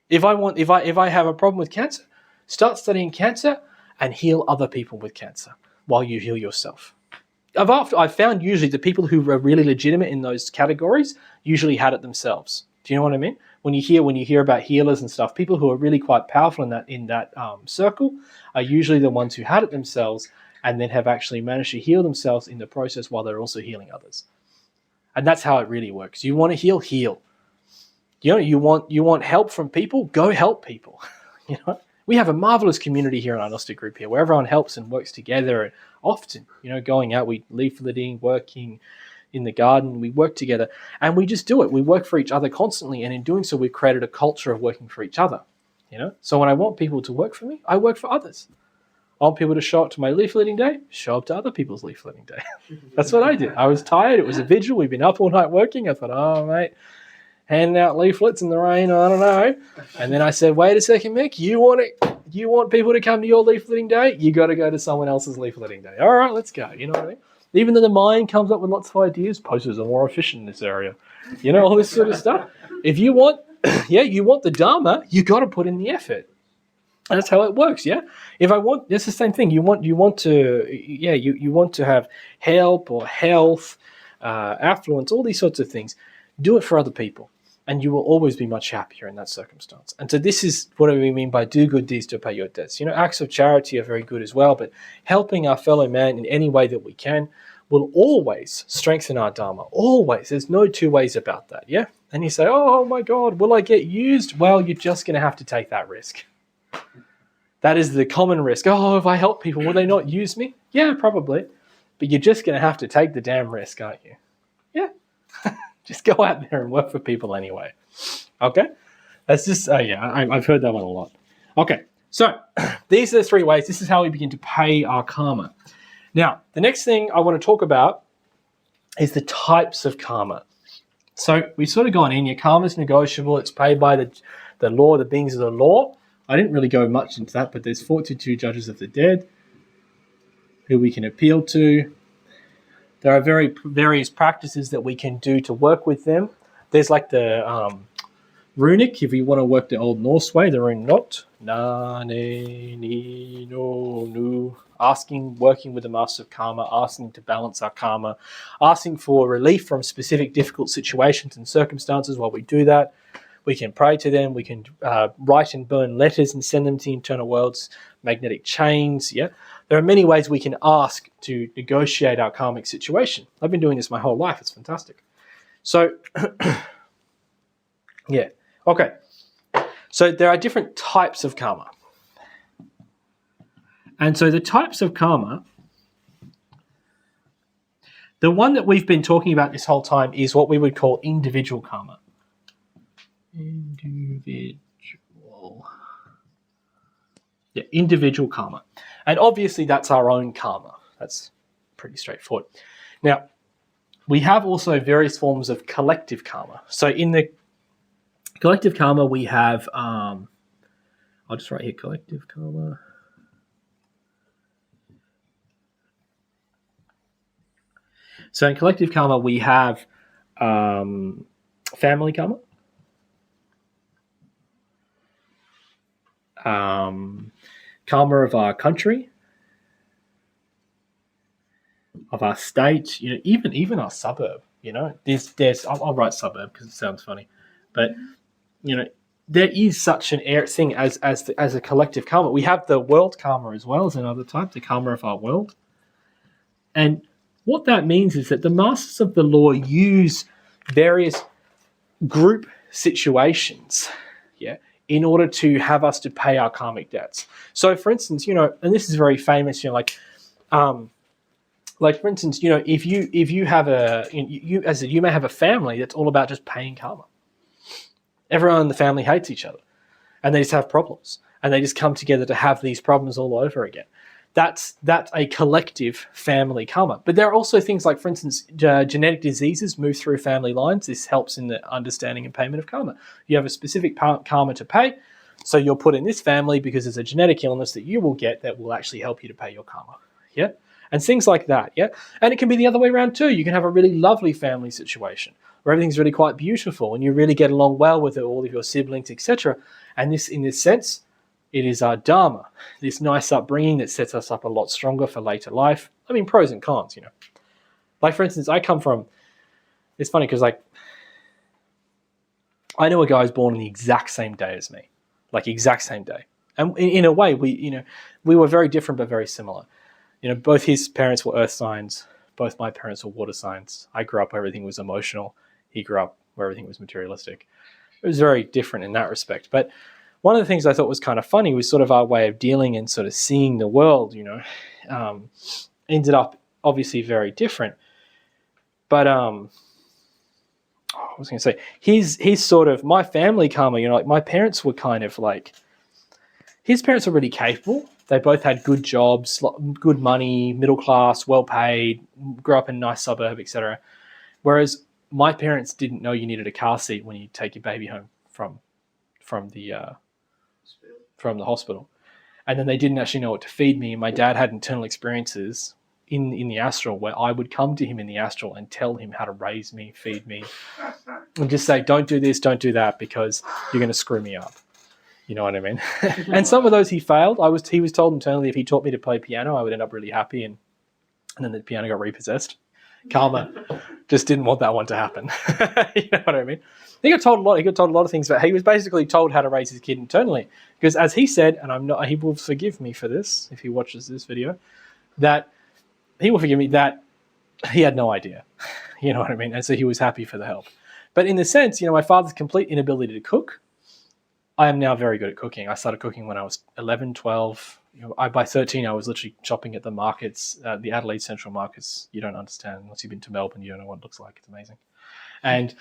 If I have a problem with cancer, start studying cancer and heal other people with cancer while you heal yourself. I've found usually the people who are really legitimate in those categories usually had it themselves. Do you know what I mean? When you hear about healers and stuff, people who are really quite powerful in that circle are usually the ones who had it themselves and then have actually managed to heal themselves in the process while they're also healing others. And that's how it really works. You want to heal. You know, you want help from people, go help people. You know, we have a marvelous community here in our Gnostic group here where everyone helps and works together. And often, you know, going out, we leafleting, working in the garden, we work together and we just do it. We work for each other constantly. And in doing so, we've created a culture of working for each other. You know, so when I want people to work for me, I work for others. I want people to show up to my leafleting day, show up to other people's leafleting day. That's what I did. I was tired. It was a vigil. We've been up all night working. I thought, oh, mate, handing out leaflets in the rain, I don't know. And then I said, wait a second, Mick, you want people to come to your leafleting day? You got to go to someone else's leafleting day. All right, let's go. You know what I mean? Even though the mind comes up with lots of ideas, posters are more efficient in this area. You know, all this sort of stuff. If you want, you want the Dharma, you got to put in the effort. And that's how it works, yeah? It's the same thing. You want to have help or health, affluence, all these sorts of things. Do it for other people, and you will always be much happier in that circumstance. And so this is what we mean by do good deeds to pay your debts. You know, acts of charity are very good as well, but helping our fellow man in any way that we can will always strengthen our Dharma. Always. There's no two ways about that, yeah? And you say, oh my God, will I get used? Well, you're just going to have to take that risk. That is the common risk. Oh, if I help people, will they not use me? Yeah, probably. But you're just going to have to take the damn risk, aren't you? Yeah. Just go out there and work for people anyway. Okay? That's just, I've heard that one a lot. Okay, so these are the 3 ways. This is how we begin to pay our karma. Now, the next thing I want to talk about is the types of karma. So we've sort of gone in. Your karma is negotiable. It's paid by the law, the beings of the law. I didn't really go much into that, but there's 42 judges of the dead who we can appeal to. There are various practices that we can do to work with them. There's like the runic, if you want to work the old Norse way, the rune not, na, ne, ni, no, nu, working with the Master of Karma, asking to balance our karma, asking for relief from specific difficult situations and circumstances. While we do that, we can pray to them. We can write and burn letters and send them to the internal worlds, magnetic chains. Yeah, there are many ways we can ask to negotiate our karmic situation. I've been doing this my whole life. It's fantastic. So, yeah, okay. So there are different types of karma. And so the types of karma, the one that we've been talking about this whole time is what we would call individual karma. Individual karma. And obviously that's our own karma. That's pretty straightforward. Now, we have also various forms of collective karma. So in the collective karma, we have, I'll just write here, collective karma. So in collective karma, we have family karma, karma of our country, of our state, you know, even our suburb, You know, I'll write suburb because it sounds funny, but you know, there is such an thing as a collective karma. We have the world karma as well as another type, the karma of our world. And what that means is that the masters of the law use various group situations, in order to have us to pay our karmic debts. So, for instance, you know, and this is very famous, you know, like for instance, you know, if you have you may have a family that's all about just paying karma. Everyone in the family hates each other, and they just have problems, and they just come together to have these problems all over again. That's a collective family karma. But there are also things like, for instance, genetic diseases move through family lines. This helps in the understanding and payment of karma. You have a specific karma to pay, so you're put in this family because there's a genetic illness that you will get that will actually help you to pay your karma. Yeah, and things like that. Yeah, and it can be the other way around too. You can have a really lovely family situation where everything's really quite beautiful and you really get along well with all of your siblings, etc. And this, in this sense, it is our dharma, this nice upbringing that sets us up a lot stronger for later life. I mean, pros and cons, you know. Like, for instance, it's funny because, like, I know a guy who's born on the exact same day as me, like exact same day. And in a way, we were very different but very similar. You know, both his parents were earth signs. Both my parents were water signs. I grew up where everything was emotional. He grew up where everything was materialistic. It was very different in that respect. But one of the things I thought was kind of funny was sort of our way of dealing and sort of seeing the world, you know, ended up obviously very different. But I was going to say, his sort of, my family karma, you know, like my parents were kind of like, his parents were really capable. They both had good jobs, good money, middle class, well paid, grew up in a nice suburb, etc. Whereas my parents didn't know you needed a car seat when you take your baby home from the hospital. And then they didn't actually know what to feed me. And my dad had internal experiences in the astral where I would come to him in the astral and tell him how to raise me, feed me, and just say, don't do this, don't do that, because you're going to screw me up. You know what I mean? And some of those he failed. He was told internally if he taught me to play piano, I would end up really happy. And then the piano got repossessed. Karma just didn't want that one to happen. You know what I mean? He got told a lot. He got told a lot of things, but he was basically told how to raise his kid internally. Because as he said, and he will forgive me for this if he watches this video, that he will forgive me that he had no idea. You know what I mean? And so he was happy for the help. But in the sense, you know, my father's complete inability to cook, I am now very good at cooking. I started cooking when I was 11, 12. You know, by 13, I was literally shopping at the markets, the Adelaide Central markets. You don't understand unless you've been to Melbourne. You don't know what it looks like. It's amazing. And,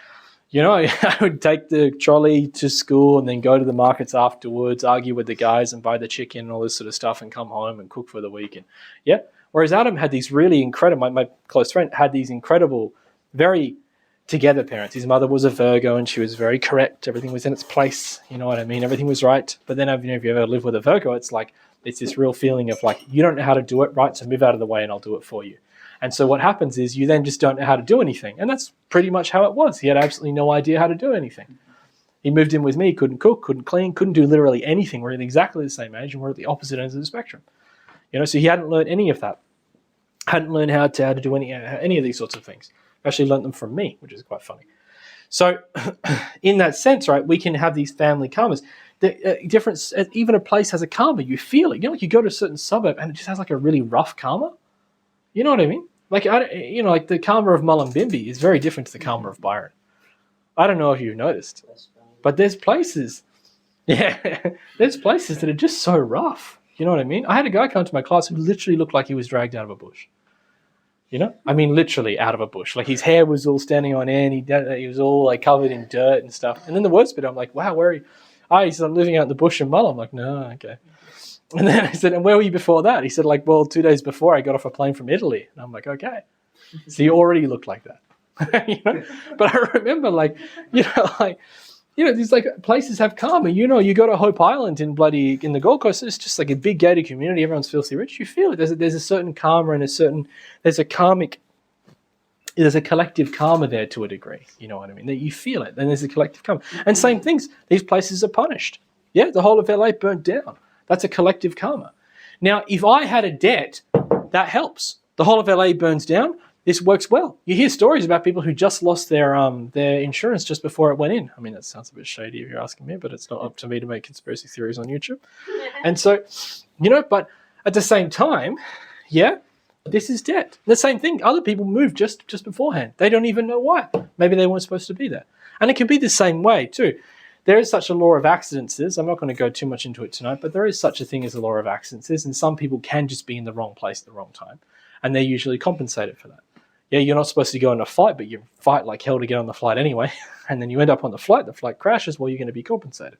you know, I would take the trolley to school and then go to the markets afterwards, argue with the guys and buy the chicken and all this sort of stuff and come home and cook for the week. And yeah. Whereas Adam had these really incredible, my close friend had these incredible, very together parents. His mother was a Virgo and she was very correct. Everything was in its place. You know what I mean? Everything was right. But then, you know, if you ever live with a Virgo, it's like, it's this real feeling of like, you don't know how to do it right, so move out of the way and I'll do it for you. And so what happens is you then just don't know how to do anything. And that's pretty much how it was. He had absolutely no idea how to do anything. He moved in with me, couldn't cook, couldn't clean, couldn't do literally anything. We're at exactly the same age and we're at the opposite ends of the spectrum. You know, so he hadn't learned any of that. Hadn't learned how to do any of these sorts of things. Actually learned them from me, which is quite funny. So in that sense, right, we can have these family karmas. The difference, even a place has a karma, you feel it. You know, like you go to a certain suburb and it just has like a really rough karma. You know what I mean? Like, you know, like the karma of Mullumbimby is very different to the karma of Byron. I don't know if you've noticed, but there's places, there's places that are just so rough. You know what I mean? I had a guy come to my class who literally looked like he was dragged out of a bush. You know, I mean, literally out of a bush. Like his hair was all standing on end. He was all like covered in dirt and stuff. And then the worst bit, I'm like, wow, where are you? He said, I'm living out in the bush in Mull. I'm like, no, okay. And then I said, and where were you before that? He said, like, well, 2 days before I got off a plane from Italy. And I'm like, okay. So you already looked like that. You know? But I remember these like places have karma. You know, you go to Hope Island in the Gold Coast, it's just like a big gated community. Everyone's filthy rich. You feel it. There's a certain karma and there's a collective karma there to a degree. You know what I mean? That you feel it. Then there's a collective karma. And same things. These places are punished. Yeah, the whole of LA burnt down. That's a collective karma. Now, if I had a debt, that helps. The whole of LA burns down. this works well. You hear stories about people who just lost their insurance just before it went in. I mean, that sounds a bit shady if you're asking me, but it's not up to me to make conspiracy theories on YouTube. And so, but at the same time, this is debt. The same thing, other people move just beforehand. They don't even know why. Maybe they weren't supposed to be there. And it can be the same way too. There is such a law of accidences. I'm not going to go too much into it tonight, but there is such a thing as a law of accidences, and some people can just be in the wrong place at the wrong time, and they're usually compensated for that. Yeah, you're not supposed to go on a flight, but you fight like hell to get on the flight anyway, and then you end up on the flight crashes, well, you're going to be compensated.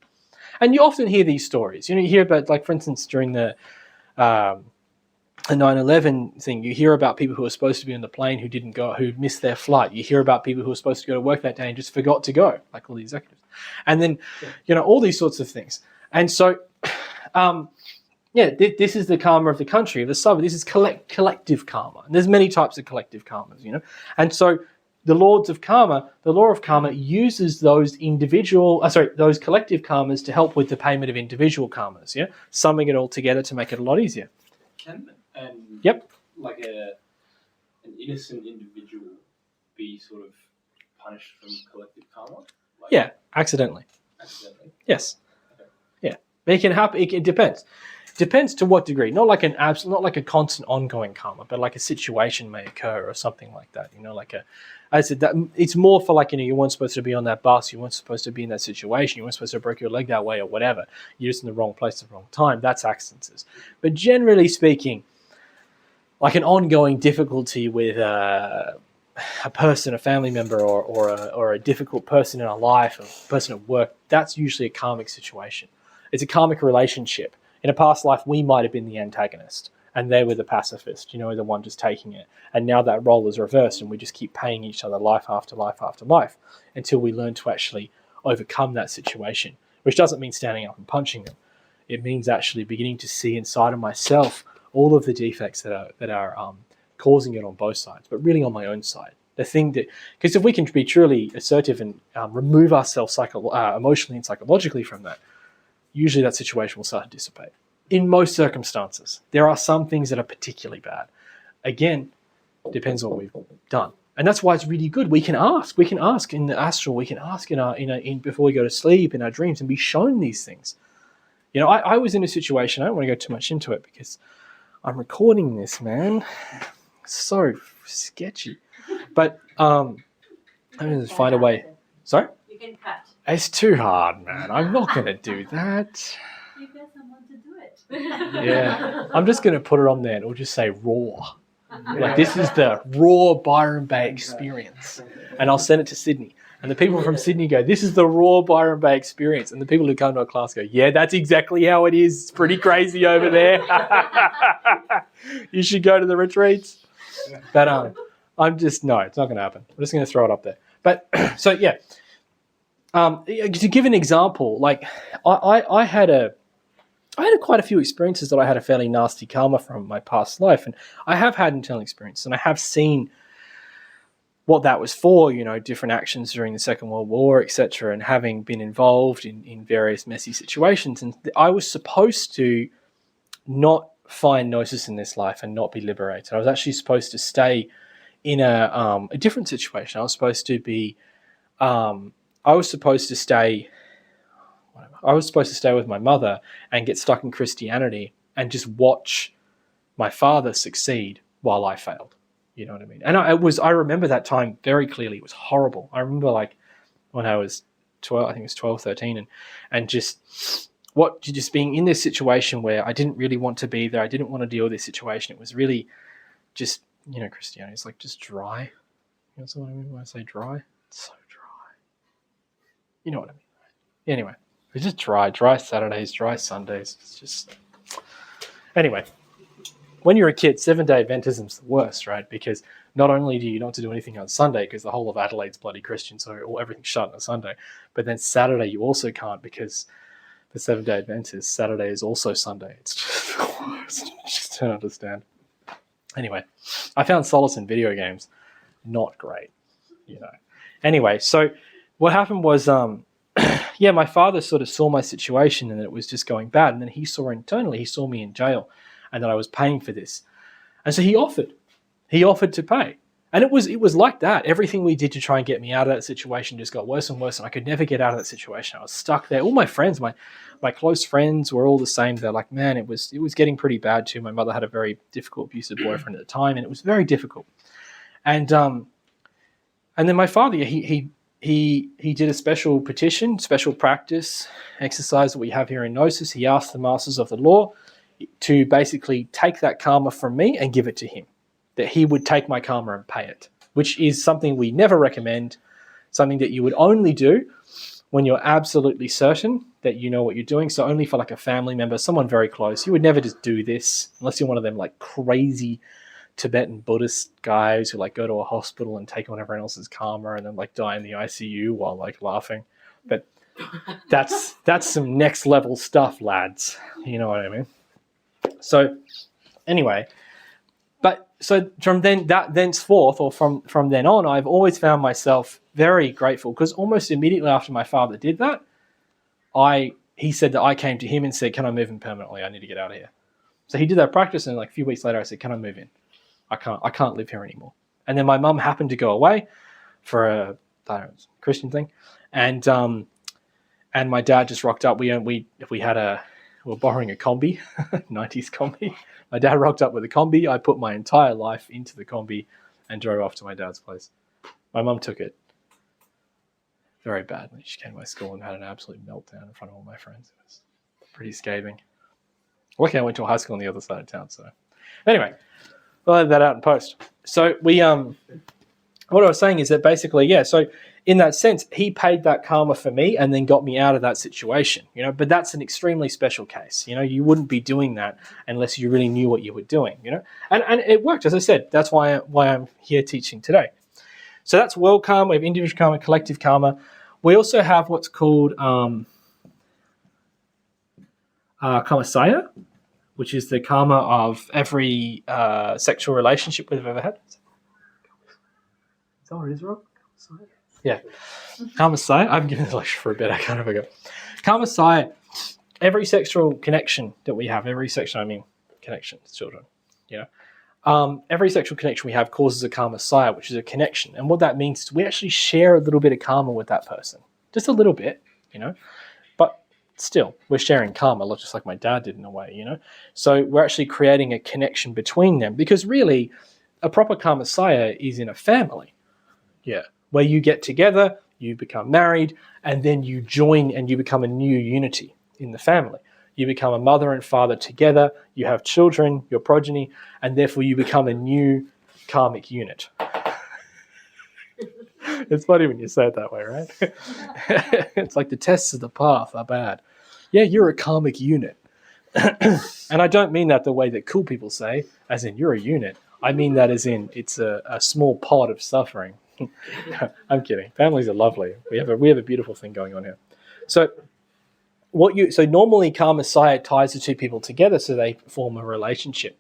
And you often hear these stories. You hear about, like, for instance, during the 9/11 thing, you hear about people who were supposed to be on the plane who didn't go, who missed their flight. You hear about people who were supposed to go to work that day and just forgot to go, like all the executives. And then, all these sorts of things. And so, this is the karma of the country, of the suburb. This is collective karma. And there's many types of collective karmas, And so the law of karma uses those those collective karmas to help with the payment of individual karmas, summing it all together to make it a lot easier. Like an innocent individual be sort of punished from collective karma? Accidentally. Accidentally? Yes. Okay. Yeah. It can happen. It depends. Depends to what degree. Not like a constant ongoing karma, but like a situation may occur or something like that. I said that it's more for like, you weren't supposed to be on that bus, you weren't supposed to be in that situation, you weren't supposed to break your leg that way or whatever. You're just in the wrong place at the wrong time. That's accidents. But generally speaking, like an ongoing difficulty with a person, a family member, or a difficult person in our life, a person at work, that's usually a karmic situation. It's a karmic relationship. In a past life, we might have been the antagonist, and they were the pacifist, the one just taking it. And now that role is reversed, and we just keep paying each other life after life after life until we learn to actually overcome that situation, which doesn't mean standing up and punching them. It means actually beginning to see inside of myself all of the defects that are causing it on both sides, but really on my own side. The thing that, because if we can be truly assertive and remove ourselves emotionally and psychologically from that, usually that situation will start to dissipate. In most circumstances, there are some things that are particularly bad. Again, depends on what we've done. And that's why it's really good. We can ask in the astral, we can ask in before we go to sleep, in our dreams, and be shown these things. I was in a situation, I don't want to go too much into it because I'm recording this, man. So sketchy. But I'm going to find a way. Sorry? You can cut. It's too hard, man. I'm not going to do that. You get someone to do it. Yeah. I'm just going to put it on there and it'll just say raw. Like, this is the raw Byron Bay experience. And I'll send it to Sydney. And the people from Sydney go, this is the raw Byron Bay experience. And the people who come to our class go, yeah, that's exactly how it is. It's pretty crazy over there. You should go to the retreats. But it's not going to happen. I'm just going to throw it up there. But so, yeah. To give an example, like I had quite a few experiences that I had a fairly nasty karma from my past life, and I have had internal experience, and I have seen what that was for, different actions during the Second World War, etc., and having been involved in various messy situations. And I was supposed to not find Gnosis in this life and not be liberated. I was actually supposed to stay in a different situation. I was supposed to stay with my mother and get stuck in Christianity and just watch my father succeed while I failed. You know what I mean? And I remember that time very clearly. It was horrible. I remember like when I was 12, I think it was 12, 13, and just being in this situation where I didn't really want to be there. I didn't want to deal with this situation. It was really just, Christianity is like just dry. That's what I mean when I say dry. It's so dry. You know what I mean? Anyway, it's just dry Saturdays, dry Sundays. It's just, anyway. When you're a kid, 7-day Adventism's the worst, right? Because not only do you not to do anything on Sunday because the whole of Adelaide's bloody Christian, so everything's shut on a Sunday, but then Saturday you also can't because the 7-day Adventist, Saturday is also Sunday. It's just the worst. I just don't understand. Anyway, I found solace in video games. Not great, Anyway, so what happened was, my father sort of saw my situation and that it was just going bad, and then he saw me in jail, and that I was paying for this. And so he offered to pay. And it was like that. Everything we did to try and get me out of that situation just got worse and worse, and I could never get out of that situation. I was stuck there. All my friends, my close friends were all the same. They're like, man, it was getting pretty bad too. My mother had a very difficult, abusive boyfriend at the time, and it was very difficult. And then my father, he did a special petition, special practice exercise that we have here in Gnosis. He asked the masters of the law to basically take that karma from me and give it to him, that he would take my karma and pay it, which is something we never recommend, something that you would only do when you're absolutely certain that you know what you're doing. So only for like a family member, someone very close. You would never just do this unless you're one of them like crazy Tibetan Buddhist guys who like go to a hospital and take on everyone else's karma and then like die in the ICU while like laughing. But that's some next level stuff, lads. You know what I mean? So anyway, but so from thenceforth, or from then on, I've always found myself very grateful, because almost immediately after my father did that, he said that I came to him and said, "Can I move in permanently? I need to get out of here." So he did that practice, and like a few weeks later, I said, "Can I move in? I can't live here anymore." And then my mum happened to go away for a Christian thing, and my dad just rocked up. We were borrowing a combi, 90s combi. My dad rocked up with a combi. I put my entire life into the combi and drove off to my dad's place. My mum took it very badly. She came to my school and had an absolute meltdown in front of all my friends. It was pretty scathing. Luckily, I went to a high school on the other side of town. So anyway, I'll edit that out in post. So what I was saying is that basically, yeah, so in that sense, he paid that karma for me and then got me out of that situation, but that's an extremely special case. You wouldn't be doing that unless you really knew what you were doing, and it worked. As I said, that's why I'm here teaching today. So that's world karma. We have individual karma, collective karma. We also have what's called karma, which is the karma of every sexual relationship we've ever had. Is that what it is, Rob? Yeah. Karma Saya. I've given this lecture for a bit. I can't forget. Karma Saya. Every sexual connection that we have, connections, children. Every sexual connection we have causes a karma saya, which is a connection. And what that means is we actually share a little bit of karma with that person. Just a little bit, But still, we're sharing karma, just like my dad did in a way, So we're actually creating a connection between them, because really a proper karma saya is in a family. Yeah. Where you get together, you become married, and then you join and you become a new unity in the family. You become a mother and father together, you have children, your progeny, and therefore you become a new karmic unit. It's funny when you say it that way, right? It's like the tests of the path are bad. Yeah, you're a karmic unit. And I don't mean that the way that cool people say, as in you're a unit. I mean that as in it's a small pod of suffering. I'm kidding. Families are lovely. We have a beautiful thing going on here. So normally karma saya ties the two people together so they form a relationship.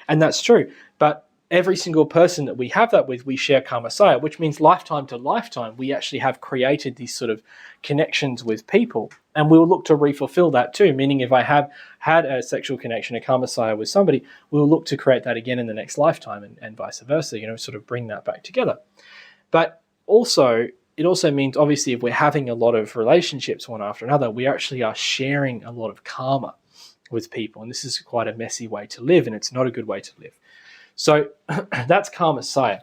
And that's true. But every single person that we have that with, we share karma saya, which means lifetime to lifetime, we actually have created these sort of connections with people. And we'll look to refulfill that too, meaning if I have had a sexual connection, a karma saya with somebody, we'll look to create that again in the next lifetime and vice versa, sort of bring that back together. But also, it also means, obviously, if we're having a lot of relationships one after another, we actually are sharing a lot of karma with people. And this is quite a messy way to live, and it's not a good way to live. So that's karma saya.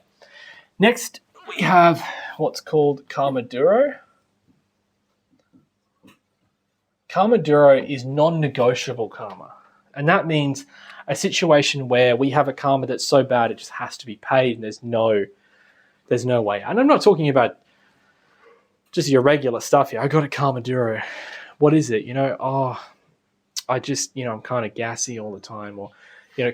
Next, we have what's called karma duro. Karma duro is non-negotiable karma. And that means a situation where we have a karma that's so bad it just has to be paid, and there's no way. And I'm not talking about just your regular stuff here. I got a karma duro. What is it? I just, I'm kind of gassy all the time. Or,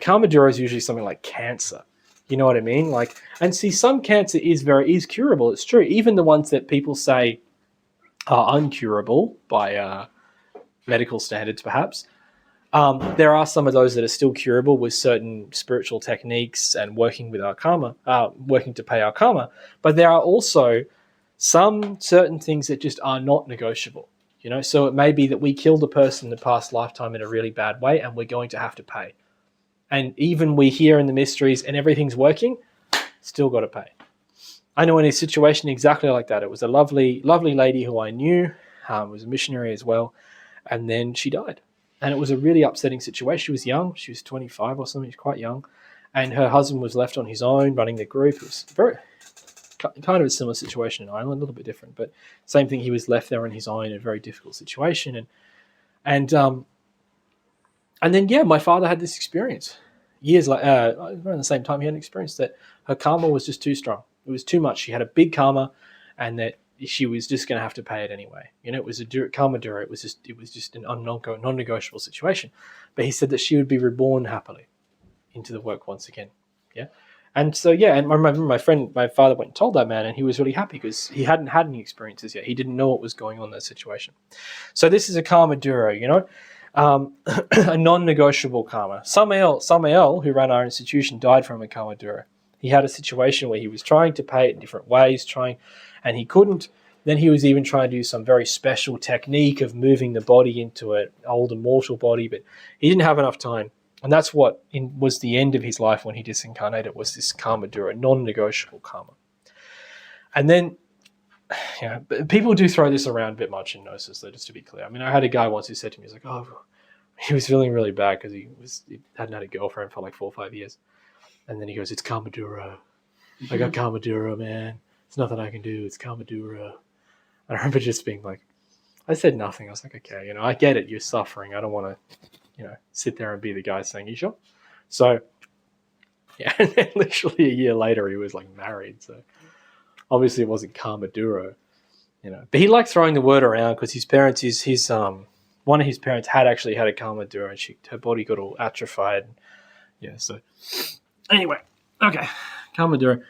karma duro is usually something like cancer. You know what I mean? And see, some cancer is curable. It's true. Even the ones that people say are uncurable by medical standards, perhaps. There are some of those that are still curable with certain spiritual techniques and working with our karma, working to pay our karma. But there are also some certain things that just are not negotiable. So it may be that we killed a person in the past lifetime in a really bad way, and we're going to have to pay. And even we hear in the mysteries and everything's working, still got to pay. I know in a situation exactly like that. It was a lovely, lovely lady who I knew, was a missionary as well, and then she died. And it was a really upsetting situation. She was young. She was 25 or something. She was quite young. And her husband was left on his own running the group. It was very kind of a similar situation in Ireland, a little bit different, but same thing. He was left there on his own in a very difficult situation. And then, yeah, my father had this experience. Years like around the same time, he had an experience that her karma was just too strong. It was too much. She had a big karma, and that she was just going to have to pay it anyway. You know, it was a karma dura. It was just an non-negotiable situation. But he said that she would be reborn happily into the work once again. Yeah, and so yeah, and I remember my father went and told that man, and he was really happy because he hadn't had any experiences yet. He didn't know what was going on in that situation. So this is a karma dura, you know. A non-negotiable karma. Samael, who ran our institution, died from a karma dura. He had a situation where he was trying to pay it in different ways, and he couldn't. Then he was even trying to do some very special technique of moving the body into an old immortal body, but he didn't have enough time. And that's what was the end of his life when he disincarnated, was this karma dura, non-negotiable karma. And then, you know, people do throw this around a bit much in Gnosis, though, just to be clear. I mean, I had a guy once who said to me, he's like, oh, he was feeling really bad because he hadn't had a girlfriend for like 4 or 5 years. And then he goes, it's karma dura. I got karma dura, man. It's nothing I can do. It's karma dura. And I remember just being like, I said nothing. I was like, okay, you know, I get it. You're suffering. I don't want to, you know, sit there and be the guy saying, you sure? So, yeah, and then literally a year later, he was like married. So obviously it wasn't karma dura, you know. But he liked throwing the word around because his parents, one of his parents had actually had a karma dura, and her body got all atrophied. Yeah, so anyway, okay, karma dura.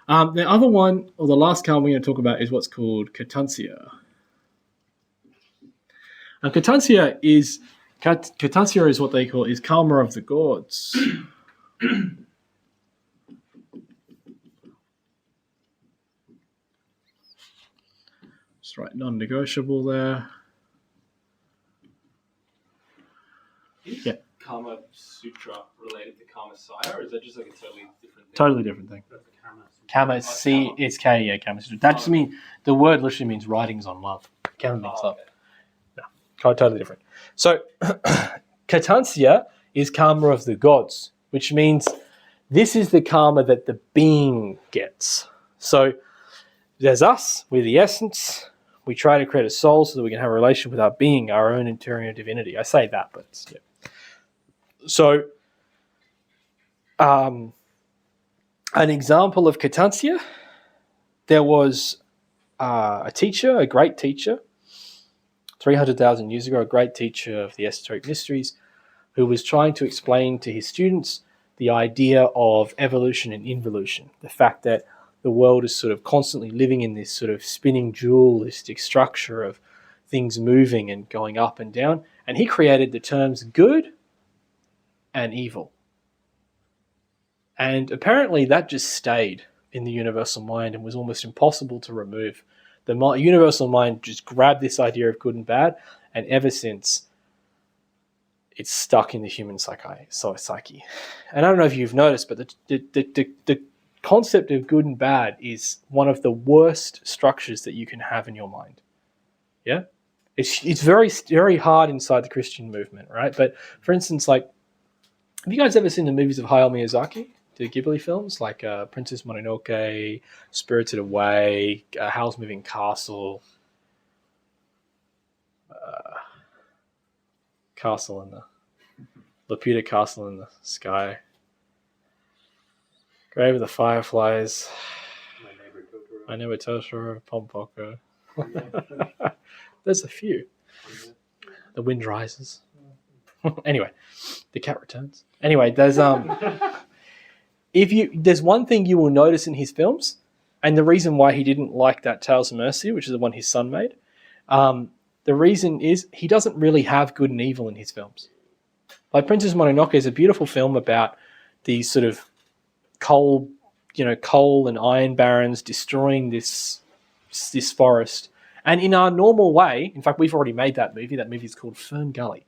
The other one, or the last karma we're going to talk about, is what's called Katansia. And Katansia is what they call is karma of the gods. Just write non-negotiable there. Yeah. Karma Sutra related to Karma Saya, or is that just like a totally different thing? Totally different thing. Karma, C, it's K, yeah, Karma Sutra. That just means, the word literally means writings on love. Karma means love. Okay. No, totally different. So, Katansia is karma of the gods, which means this is the karma that the being gets. So, there's us, we're the essence. We try to create a soul so that we can have a relationship with our being, our own interior divinity. I say that, but it's, yeah. So, an example of Katansia, there was a teacher, a great teacher, 300,000 years ago, a great teacher of the esoteric mysteries, who was trying to explain to his students the idea of evolution and involution, the fact that the world is sort of constantly living in this sort of spinning dualistic structure of things moving and going up and down. And he created the terms good and evil. And apparently that just stayed in the universal mind and was almost impossible to remove. The universal mind just grabbed this idea of good and bad, and ever since, it's stuck in the human psyche. And I don't know if you've noticed, but the concept of good and bad is one of the worst structures that you can have in your mind. Yeah? It's very, very hard inside the Christian movement, right? But for instance, like, have you guys ever seen the movies of Hayao Miyazaki? The Ghibli films, like Princess Mononoke, Spirited Away, Howl's Moving Castle, Castle in the Laputa Castle in the Sky, Grave of the Fireflies, My Neighbor Totoro, Pompoko. There's a few. The Wind Rises. Anyway, The Cat Returns. Anyway, there's there's one thing you will notice in his films, and the reason why he didn't like that Tales of Mercy, which is the one his son made, the reason is he doesn't really have good and evil in his films. Like Princess Mononoke is a beautiful film about these sort of coal and iron barons destroying this forest. And in our normal way, in fact, we've already made that movie. That movie is called Fern Gully.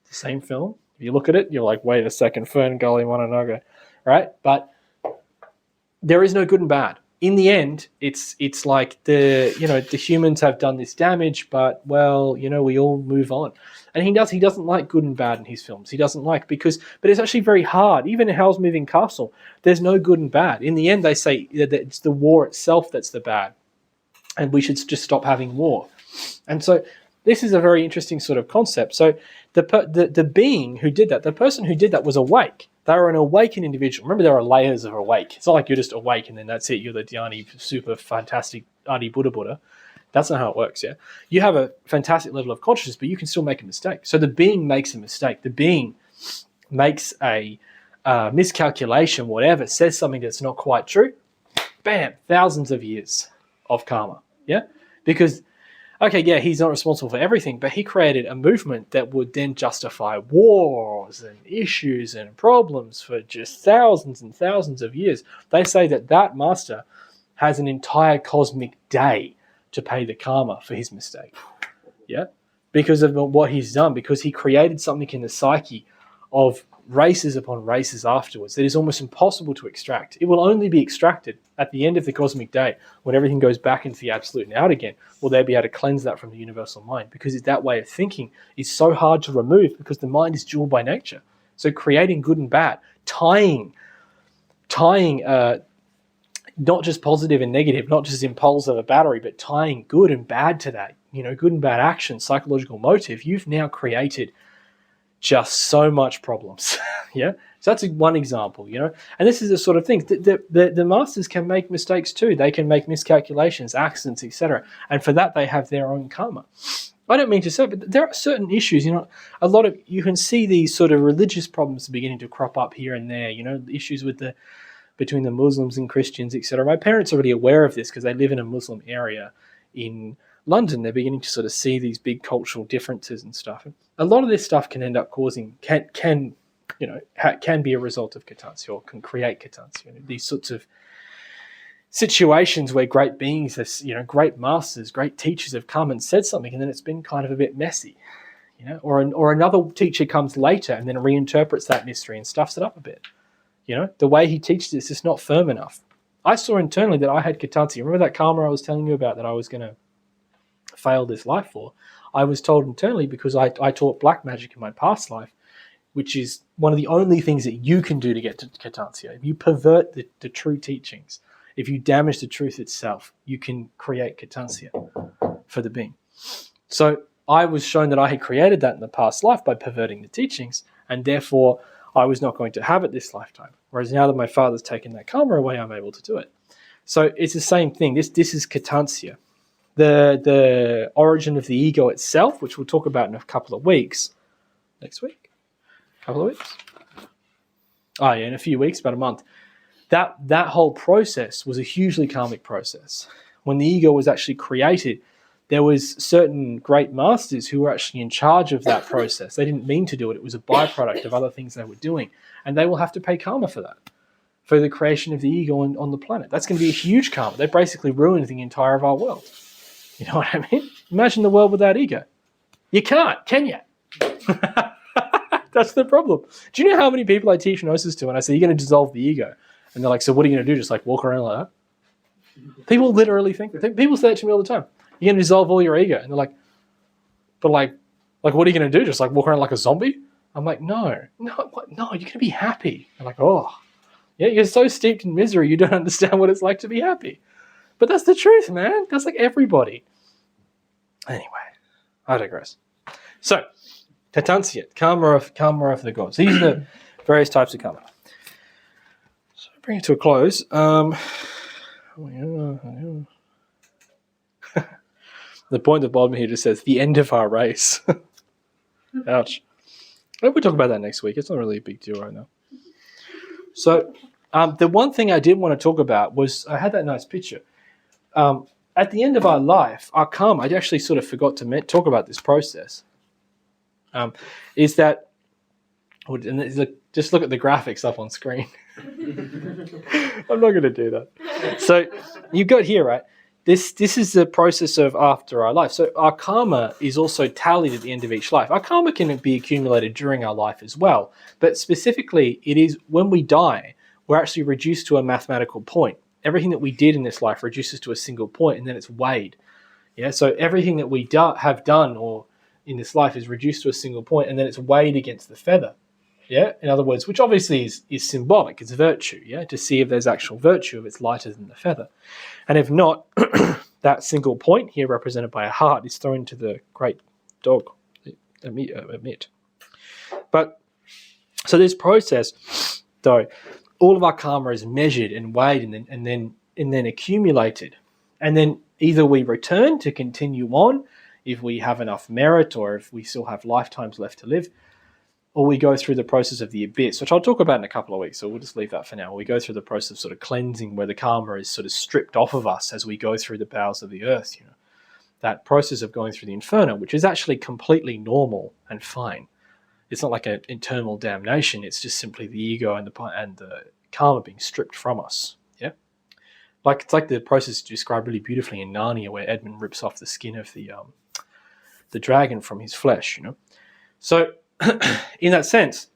The same film. If you look at it, you're like, wait a second, Fern Gully, Mononoke. Right? But there is no good and bad. in the end, it's like the humans have done this damage, but well, we all move on. And he doesn't like good and bad in his films. He doesn't like but it's actually very hard. Even in Howl's Moving Castle, there's no good and bad. In the end, they say that it's the war itself that's the bad, and we should just stop having war. And so this is a very interesting sort of concept. So the being who did that, the person who did that was awake. They were an awakened individual. Remember, there are layers of awake. It's not like you're just awake and then that's it. You're the Dhyani, super fantastic Adi Buddha. That's not how it works, yeah? You have a fantastic level of consciousness, but you can still make a mistake. So the being makes a mistake. The being makes a miscalculation, whatever, says something that's not quite true. Bam, thousands of years of karma, yeah? Because, okay, yeah, he's not responsible for everything, but he created a movement that would then justify wars and issues and problems for just thousands and thousands of years. They say that master has an entire cosmic day to pay the karma for his mistake, yeah? Because of what he's done, because he created something in the psyche of races upon races afterwards that is almost impossible to extract. It will only be extracted at the end of the cosmic day when everything goes back into the absolute and out again. Will they be able to cleanse that from the universal mind? Because that way of thinking is so hard to remove because the mind is dual by nature. So creating good and bad, tying not just positive and negative, not just in poles of a battery, but tying good and bad to that, good and bad action, psychological motive, you've now created just so much problems. Yeah. So that's one example, and this is the sort of thing the masters can make mistakes too. They can make miscalculations, accidents, etc. And for that, they have their own karma. I don't mean to say, but there are certain issues, you can see these sort of religious problems beginning to crop up here and there, issues between the Muslims and Christians, etc. My parents are already aware of this because they live in a Muslim area in London. They're beginning to sort of see these big cultural differences and stuff. And a lot of this stuff can end up causing, can be a result of Katansi or can create Katansi. These sorts of situations where great beings, great masters, great teachers have come and said something and then it's been kind of a bit messy, or another teacher comes later and then reinterprets that mystery and stuffs it up a bit. The way he teaches this is not firm enough. I saw internally that I had Katansi. Remember that karma I was telling you about that I was going to fail this life for? I was told internally because I taught black magic in my past life, which is one of the only things that you can do to get to Katansia. If you pervert the true teachings, if you damage the truth itself, you can create Katansia for the being. So I was shown that I had created that in the past life by perverting the teachings, and therefore I was not going to have it this lifetime. Whereas now that my father's taken that karma away, I'm able to do it. So it's the same thing. This is Katansia. The origin of the ego itself, which we'll talk about in a couple of weeks. Next week? Couple of weeks? Oh yeah, in a few weeks, about a month. That whole process was a hugely karmic process. When the ego was actually created, there was certain great masters who were actually in charge of that process. They didn't mean to do it. It was a byproduct of other things they were doing. And they will have to pay karma for that, for the creation of the ego on the planet. That's going to be a huge karma. They basically ruined the entire of our world. You know what I mean? Imagine the world without ego. You can't, can you? That's the problem. Do you know how many people I teach Gnosis to and I say, you're going to dissolve the ego? And they're like, so what are you going to do? Just like walk around like that? People literally think people say that to me all the time. You're going to dissolve all your ego. And they're like, but like what are you going to do? Just like walk around like a zombie? I'm like, no, you're going to be happy. I'm like, oh, yeah, you're so steeped in misery, you don't understand what it's like to be happy. But that's the truth, man. That's like everybody. Anyway, I digress. So, Katansia, karma of the gods. These are the various types of karma. So, bring it to a close. The point at the bottom here just says, the end of our race. Ouch. We'll talk about that next week. It's not really a big deal right now. So, the one thing I did want to talk about was, I had that nice picture. At the end of our life, our karma, I actually sort of forgot to talk about this process, is that, and just look at the graphics up on screen. I'm not going to do that. So, you've got here, right? This is the process of after our life. So our karma is also tallied at the end of each life. Our karma can be accumulated during our life as well. But specifically, it is when we die, we're actually reduced to a mathematical point. everything that we did in this life reduces to a single point, and then it's weighed. Yeah, so everything that we have done or in this life is reduced to a single point, and then it's weighed against the feather. Yeah, in other words, which obviously is symbolic, it's virtue, yeah, to see if there's actual virtue, if it's lighter than the feather. And if not, that single point here represented by a heart is thrown to the great dog, Amit. But, so this process, though, all of our karma is measured and weighed and then accumulated. And then either we return to continue on if we have enough merit or if we still have lifetimes left to live, or we go through the process of the abyss, which I'll talk about in a couple of weeks, so we'll just leave that for now. We go through the process of sort of cleansing where the karma is sort of stripped off of us as we go through the bowels of the earth. That process of going through the inferno, which is actually completely normal and fine. It's not like an internal damnation. It's just simply the ego and the karma being stripped from us. Yeah, it's like the process described really beautifully in Narnia, where Edmund rips off the skin of the dragon from his flesh. So in that sense,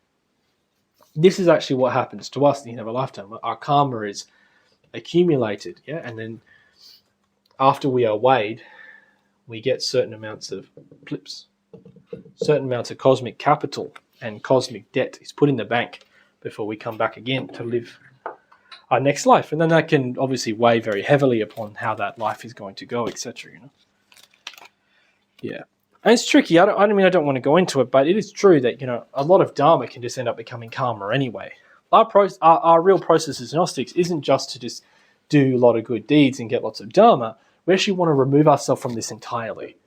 this is actually what happens to us at the end of a lifetime. Our karma is accumulated, yeah, and then after we are weighed, we get certain amounts of flips, certain amounts of cosmic capital and cosmic debt is put in the bank before we come back again to live our next life. And then that can obviously weigh very heavily upon how that life is going to go, etc. Yeah. And it's tricky. I don't want to go into it, but it is true that, a lot of Dharma can just end up becoming karma anyway. Our real process as Gnostics isn't just to just do a lot of good deeds and get lots of Dharma. We actually want to remove ourselves from this entirely.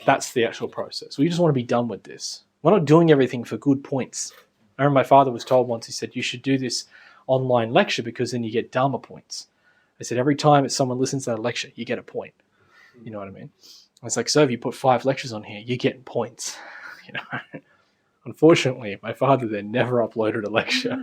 That's the actual process. We just want to be done with this. We're not doing everything for good points. I remember my father was told once, he said, you should do this online lecture because then you get Dharma points. I said, every time someone listens to that lecture, you get a point. You know what I mean? It's like, so if you put 5 lectures on here, you're getting points. Unfortunately, my father then never uploaded a lecture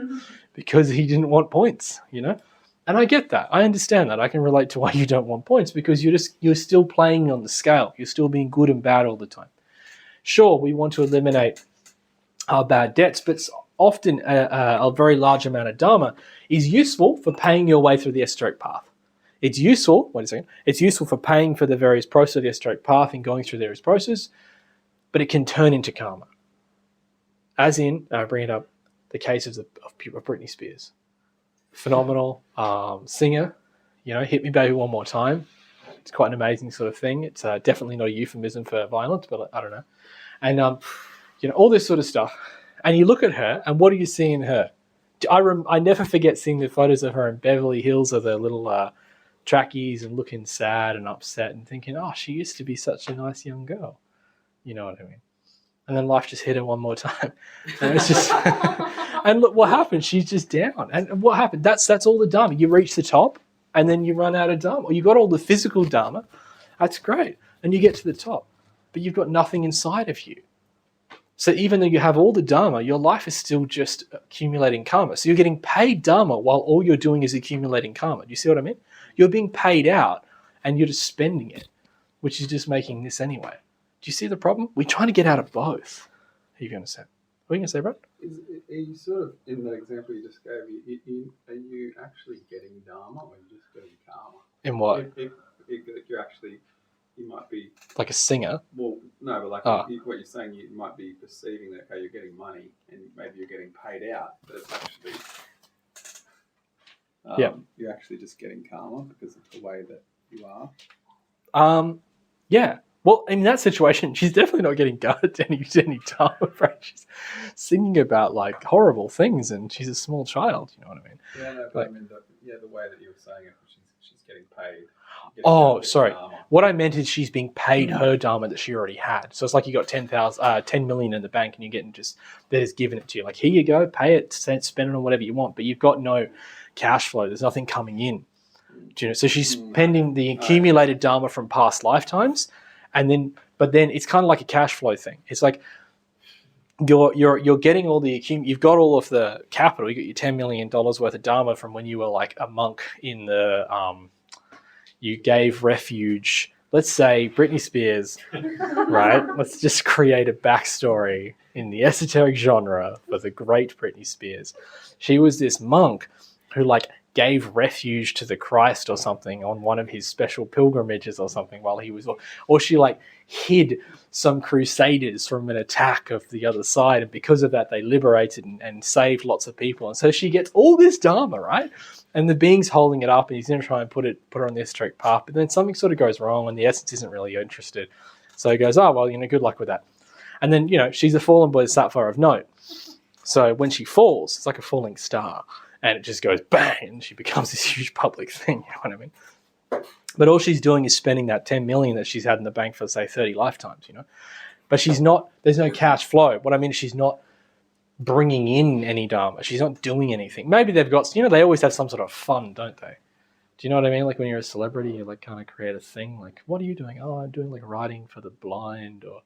because he didn't want points, And I get that. I understand that. I can relate to why you don't want points, because you're still playing on the scale. You're still being good and bad all the time. Sure, we want to eliminate our bad debts, but often a very large amount of Dharma is useful for paying your way through the esoteric path. It's useful, it's useful for paying for the various process of the esoteric path and going through the various processes, but it can turn into karma. As in, bring it up, the cases of Britney Spears. Phenomenal singer, Hit Me Baby One More Time. It's quite an amazing sort of thing. It's definitely not a euphemism for violence, but I don't know. And, all this sort of stuff. And you look at her, and what do you see in her? I never forget seeing the photos of her in Beverly Hills of the little trackies and looking sad and upset and thinking, oh, she used to be such a nice young girl. You know what I mean? And then life just hit her one more time. And it's just, and look what happened. She's just down. And what happened? That's all the Dharma. You reach the top and then you run out of Dharma. Or you got all the physical Dharma. That's great. And you get to the top. But you've got nothing inside of you. So even though you have all the Dharma, your life is still just accumulating karma. So you're getting paid Dharma while all you're doing is accumulating karma. Do you see what I mean? You're being paid out and you're just spending it, which is just making this anyway. Do you see the problem? We're trying to get out of both. Are you going to say? What are you going to say, Brad? Are you sort of, in that example you just gave, are you actually getting Dharma or are you just getting karma? In what? If you're actually, you might be... Like a singer? Well, no, but what you're saying, you might be perceiving that, okay, you're getting money and maybe you're getting paid out, but it's actually... You're actually just getting karma because of the way that you are. Yeah. Well, in that situation, she's definitely not getting any Dharma, right? She's singing about like horrible things, and she's a small child. You know what I mean? Yeah, no, but I mean, the way that you were saying it, she's getting paid. Sorry. What I meant is she's being paid her Dharma that she already had. So it's like you got 10 million in the bank, and you're getting they're just giving it to you. Like, here you go, pay it, spend it on whatever you want, but you've got no cash flow. There's nothing coming in. Do you know? So she's spending the accumulated Dharma from past lifetimes. But then it's kind of like a cash flow thing. It's like you're getting all you've got all of the capital. You got your $10 million worth of Dharma from when you were like a monk in the you gave refuge. Let's say Britney Spears, right? Let's just create a backstory in the esoteric genre for the great Britney Spears. She was this monk who like gave refuge to the Christ or something on one of his special pilgrimages or something while he was, or she like hid some crusaders from an attack of the other side, and because of that they liberated and saved lots of people, and so she gets all this dharma, right? And the being's holding it up, and he's going to try and put her on the esoteric path, but then something sort of goes wrong, and the essence isn't really interested, so he goes, oh well, good luck with that. And then she's a fallen bodhisattva of note, so when she falls, it's like a falling star. And it just goes bang, and she becomes this huge public thing, you know what I mean? But all she's doing is spending that 10 million that she's had in the bank for, say, 30 lifetimes, But she's not, there's no cash flow. What I mean is she's not bringing in any dharma. She's not doing anything. Maybe they've got, they always have some sort of fun, don't they? Do you know what I mean? Like when you're a celebrity, you like kind of create a thing. Like, what are you doing? Oh, I'm doing like writing for the blind or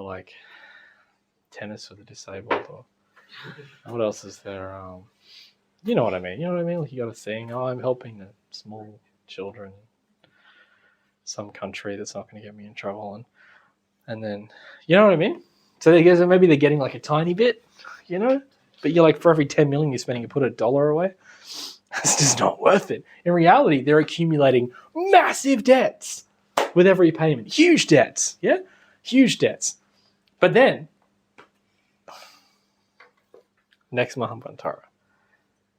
like tennis for the disabled or what else is there? You know what I mean? Like you got a thing. Oh, I'm helping the small children in some country that's not going to get me in trouble, and then you know what I mean. So they guess maybe they're getting like a tiny bit, but you're like for every 10 million you're spending, you put $1 away. It's just not worth it. In reality, they're accumulating massive debts with every payment, huge debts, huge debts. But then next Mahabharata,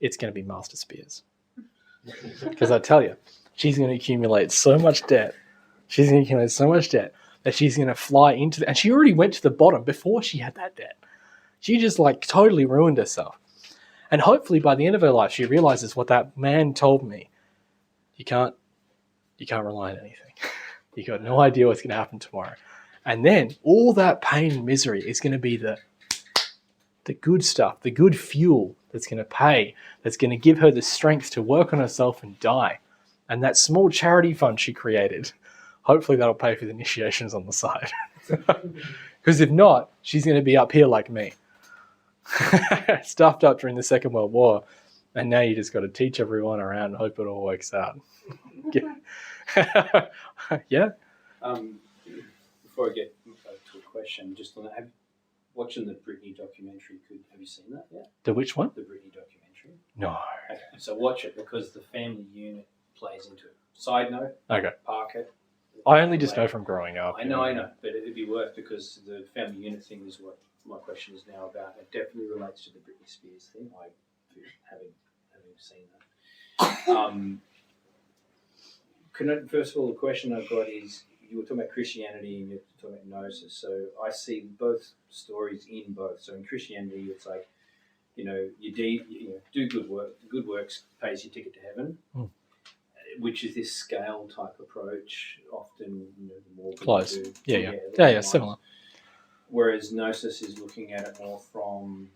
it's going to be Master Spears. Because I tell you, she's going to accumulate so much debt. She's going to accumulate so much debt that she's going to fly into and she already went to the bottom before she had that debt. She just like totally ruined herself. And hopefully by the end of her life, she realizes what that man told me. You can't rely on anything. You got no idea what's going to happen tomorrow. And then all that pain and misery is going to be the good stuff, the good fuel that's going to pay, that's going to give her the strength to work on herself and die. And that small charity fund she created, hopefully that'll pay for the initiations on the side. Because if not, she's going to be up here like me. Stuffed up during the Second World War. And now you just got to teach everyone around and hope it all works out. Yeah? Before I get to a question, just on that, watching the Britney documentary, have you seen that yet? The which one? The Britney documentary. No. Okay, so watch it because the family unit plays into it. Side note, Okay. park it. I only just know from growing up. I know, but it'd be worth because the family unit thing is what my question is now about. It definitely relates to the Britney Spears thing. I having seen that. First of all, the question I've got is, you were talking about Christianity and you're talking about Gnosis. So I see both stories in both. So in Christianity, it's like, you do good work. Good works pays your ticket to heaven, which is this scale type approach. Often, the more close. Do, Yeah, similar. Whereas Gnosis is looking at it more from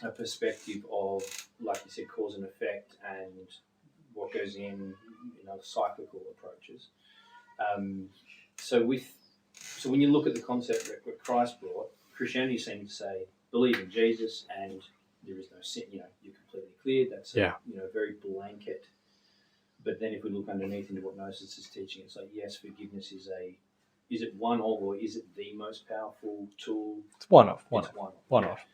a perspective of, like you said, cause and effect and what goes in, cyclical approaches. So when you look at the concept that Christ brought, Christianity seems to say, believe in Jesus and there is no sin, you're completely cleared. That's very blanket. But then if we look underneath into what Gnosis is teaching, it's like, yes, forgiveness is it one of, or is it the most powerful tool? It's one of.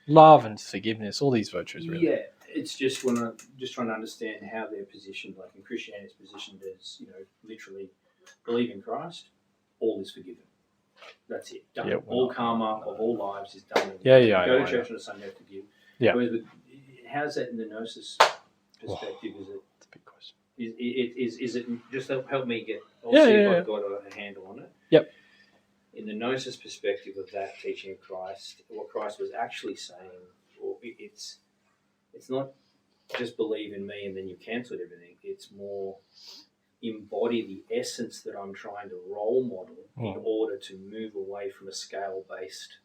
Love and forgiveness, all these virtues, really. Yeah, it's just when I'm just trying to understand how they're positioned. Like in Christianity, it's positioned as, literally believe in Christ, all is forgiven. That's it. Done. Yeah, all karma of all lives is done. Yeah. Go to church on a Sunday, forgive. Yeah. Whereas how's that in the Gnosis perspective? Is it? That's a big question. Is it just help me get? I've got a handle on it. Yep. In the Gnosis perspective of that teaching of Christ, what Christ was actually saying, it's not just believe in me and then you cancel everything. It's more embody the essence that I'm trying to role model in order to move away from a scale-based.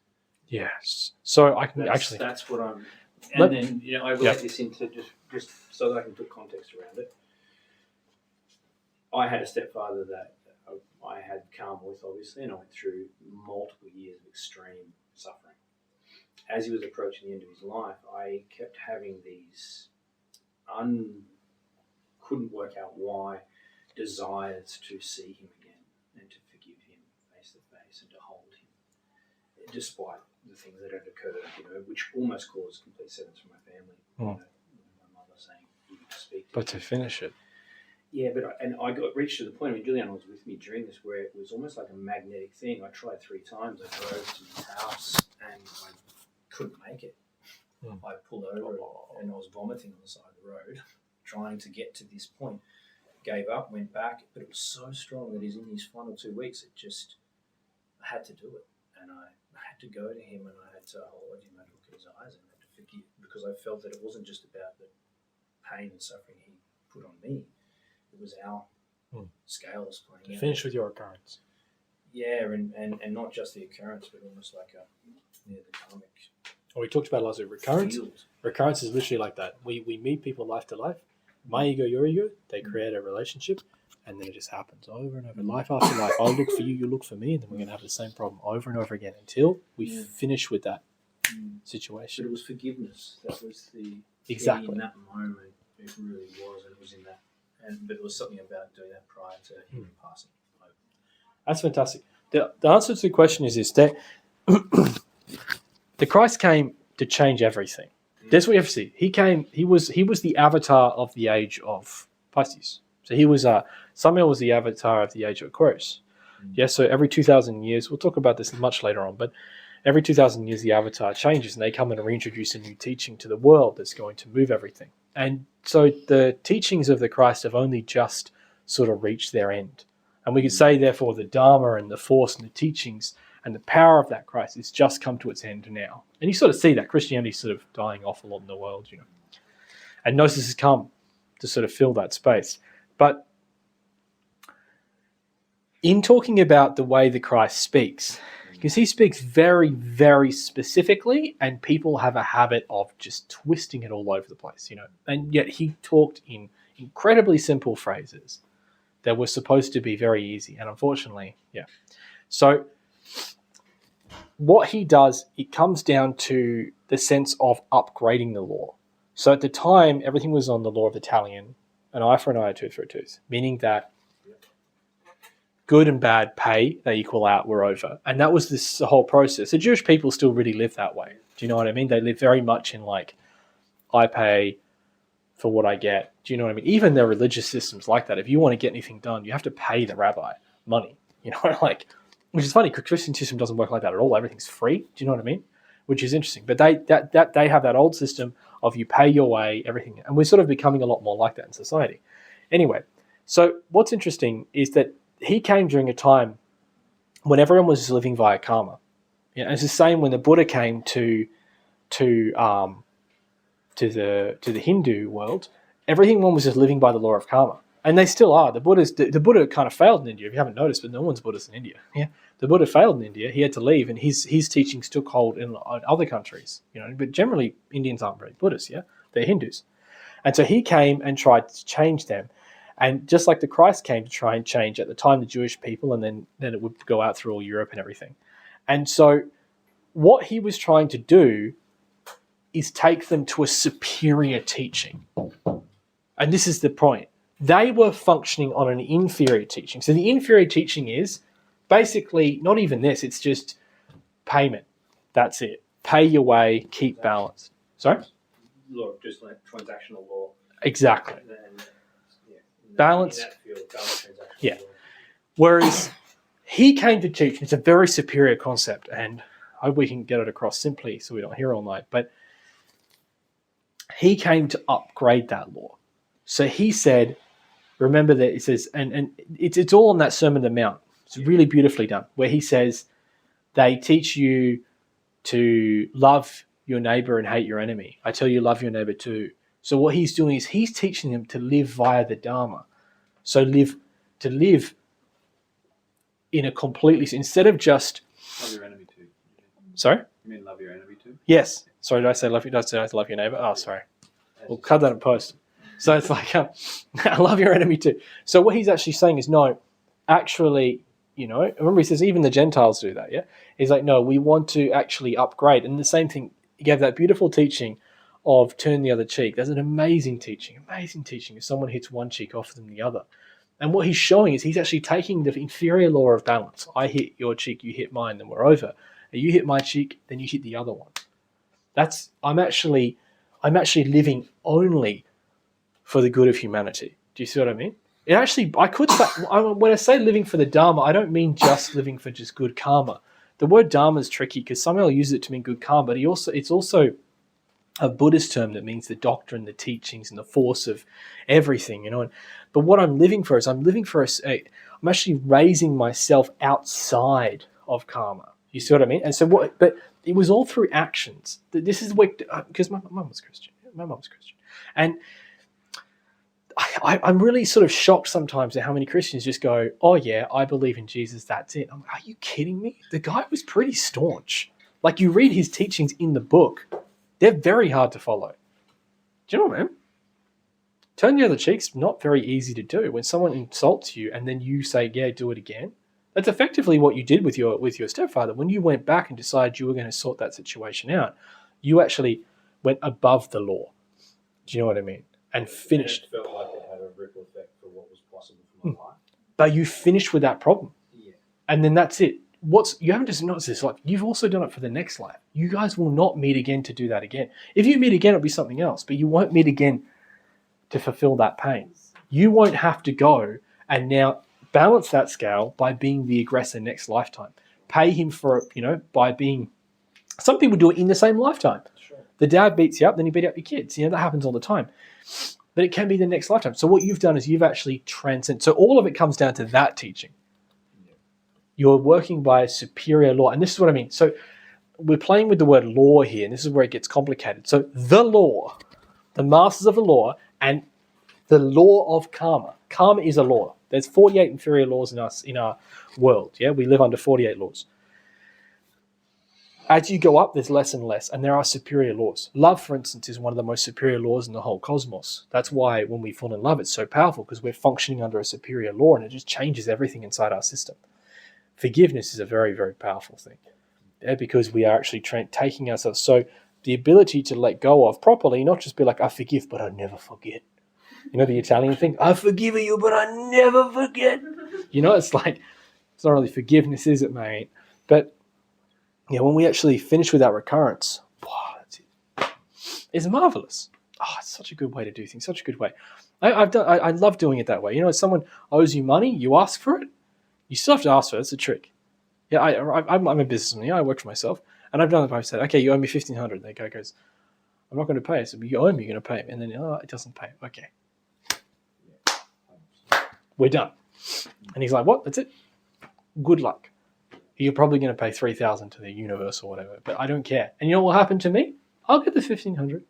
Yes. So I can that's what I'm. And then I relate this into just so that I can put context around it. I had a stepfather that I had karma with, obviously, and I went through multiple years of extreme suffering. As he was approaching the end of his life, I kept having these couldn't work out why, desires to see him again and to forgive him face to face and to hold him, despite the things that had occurred, which almost caused complete severance from my family. My mother saying, "You just speak to But to finish it. Yeah, but I got reached to the point. I mean, Juliana was with me during this, where it was almost like a magnetic thing. I tried 3 times. I drove to his house and I couldn't make it. I pulled over and I was vomiting on the side of the road, trying to get to this point. Gave up, went back, but it was so strong that in these final 2 weeks, I had to do it, and I had to go to him and I had to hold him and look at his eyes and I had to forgive, because I felt that it wasn't just about the pain and suffering he put on me. It was our scales playing out. Finish with your occurrence. Yeah, and not just the occurrence, but almost like the karmic. Well, we talked about last week. Recurrence. field. Recurrence is literally like that. We meet people life to life. My ego, your ego. They create a relationship, and then it just happens over and over, life after life. I look for you, you look for me, and then we're going to have the same problem over and over again until we finish with that situation. But it was forgiveness. That was the Exactly. in that moment. It really was. It was in that, but there was something about doing that prior to him passing. That's fantastic. The answer to the question is that the Christ came to change everything. That's what you have to see. He came. He was the avatar of the age of Pisces. So he was Samuel was the avatar of the age of Aquarius. Yes. So every 2,000 years, we'll talk about this much later on, but every 2,000 years the avatar changes, and they come and reintroduce a new teaching to the world that's going to move everything. And so the teachings of the Christ have only just sort of reached their end. And we could say, therefore, the Dharma and the force and the teachings and the power of that Christ has just come to its end now. And you sort of see that Christianity is sort of dying off a lot in the world, And Gnosis has come to sort of fill that space. But in talking about the way the Christ speaks, because he speaks very, very specifically, and people have a habit of just twisting it all over the place, And yet he talked in incredibly simple phrases that were supposed to be very easy. And unfortunately, So what he does, it comes down to the sense of upgrading the law. So at the time, everything was on the law of the talion, an eye for an eye, a tooth for a tooth, meaning that good and bad pay, they equal out, we're over. And that was the whole process. The Jewish people still really live that way. Do you know what I mean? They live very much in I pay for what I get. Do you know what I mean? Even their religious systems like that. If you want to get anything done, you have to pay the rabbi money. Which is funny because Christian system doesn't work like that at all. Everything's free. Do you know what I mean? Which is interesting. But they have that old system of you pay your way, everything. And we're sort of becoming a lot more like that in society. Anyway, so what's interesting is that he came during a time when everyone was living via karma. It's the same when the Buddha came to the Hindu world. Everyone was just living by the law of karma. And they still are. The Buddha kind of failed in India, if you haven't noticed, but no one's Buddhist in India. Yeah, the Buddha failed in India. He had to leave, and his teachings took hold in other countries. But generally Indians aren't very Buddhist. Yeah, they're Hindus, and so he came and tried to change them. And just like the Christ came to try and change at the time the Jewish people, and then it would go out through all Europe and everything. And so what he was trying to do is take them to a superior teaching. And this is the point. They were functioning on an inferior teaching. So the inferior teaching is basically not even this. It's just payment. That's it. Pay your way, keep balance. Sorry? Law, just like transactional law. Exactly. Balance. In that field, balance transactional Yeah. law. Whereas he came to teach, it's a very superior concept, and I hope we can get it across simply so we don't hear all night, but he came to upgrade that law. So he said, remember that it says, and it's all on that Sermon on the Mount. It's really beautifully done, where he says they teach you to love your neighbor and hate your enemy. I tell you, love your neighbor too. So what he's doing is he's teaching them to live via the Dharma. So to live in a completely, instead of just Love your enemy too. Sorry? You mean love your enemy too? Yes. Sorry, did I say love you? Did I say love your neighbor? Oh, sorry. We'll cut that in post. So it's like, I love your enemy too. So what he's actually saying is, no, actually, remember he says even the Gentiles do that, yeah? He's like, no, we want to actually upgrade. And the same thing, he gave that beautiful teaching of turn the other cheek. That's an amazing teaching. If someone hits one cheek, offer them the other. And what he's showing is he's actually taking the inferior law of balance. I hit your cheek, you hit mine, then we're over. And you hit my cheek, then you hit the other one. I'm actually living only for the good of humanity. Do you see what I mean? It actually, I could say, when I say living for the Dharma, I don't mean just living for just good karma. The word Dharma is tricky because some people use it to mean good karma, but it's also a Buddhist term that means the doctrine, the teachings, and the force of everything, you know. But what I'm living for is I'm actually raising myself outside of karma. You see what I mean? And so but it was all through actions. This is where, because my mum was Christian. And I'm really sort of shocked sometimes at how many Christians just go, oh yeah, I believe in Jesus, that's it. I'm like, are you kidding me? The guy was pretty staunch. Like, you read his teachings in the book, they're very hard to follow. Do you know what I mean? Turn the other cheek's not very easy to do. When someone insults you and then you say, yeah, do it again, that's effectively what you did with your stepfather. When you went back and decided you were going to sort that situation out, you actually went above the law. Do you know what I mean? And finished. It felt like it had a ripple effect for what was possible for my life. But you finished with that problem. Yeah. And then that's it. You haven't just noticed this, like, you've also done it for the next life. You guys will not meet again to do that again. If you meet again, it'll be something else, but you won't meet again to fulfill that pain. You won't have to go and now balance that scale by being the aggressor next lifetime. Pay him for it, by being. Some people do it in the same lifetime. Sure. The dad beats you up, then you beat up your kids. That happens all the time. But it can be the next lifetime. So what you've done is you've actually transcended. So all of it comes down to that teaching. You're working by a superior law. And this is what I mean. So we're playing with the word law here, and this is where it gets complicated. So the law, the masters of the law, and the law of karma. Karma is a law. There's 48 inferior laws in our world. Yeah, we live under 48 laws. As you go up, there's less and less, and there are superior laws. Love, for instance, is one of the most superior laws in the whole cosmos. That's why when we fall in love, it's so powerful, because we're functioning under a superior law, and it just changes everything inside our system. Forgiveness is a very, very powerful thing, because we are actually taking ourselves. So the ability to let go of properly, not just be like, I forgive, but I never forget. You know the Italian thing? I forgive you, but I never forget. It's like, it's not really forgiveness, is it, mate? But when we actually finish with that recurrence, wow, that's it. It's marvelous. Oh, it's such a good way to do things, such a good way. I love doing it that way. If someone owes you money, you ask for it. You still have to ask for it. It's a trick. Yeah, I'm a businessman. I work for myself. And I've done it. I've said, okay, you owe me $1,500. The guy goes, I'm not going to pay. So you owe me, you're going to pay. And then, it doesn't pay. Okay. We're done. And he's like, what? That's it? Good luck. You're probably going to pay $3,000 to the universe or whatever, but I don't care. And you know what will happen to me? I'll get the $1,500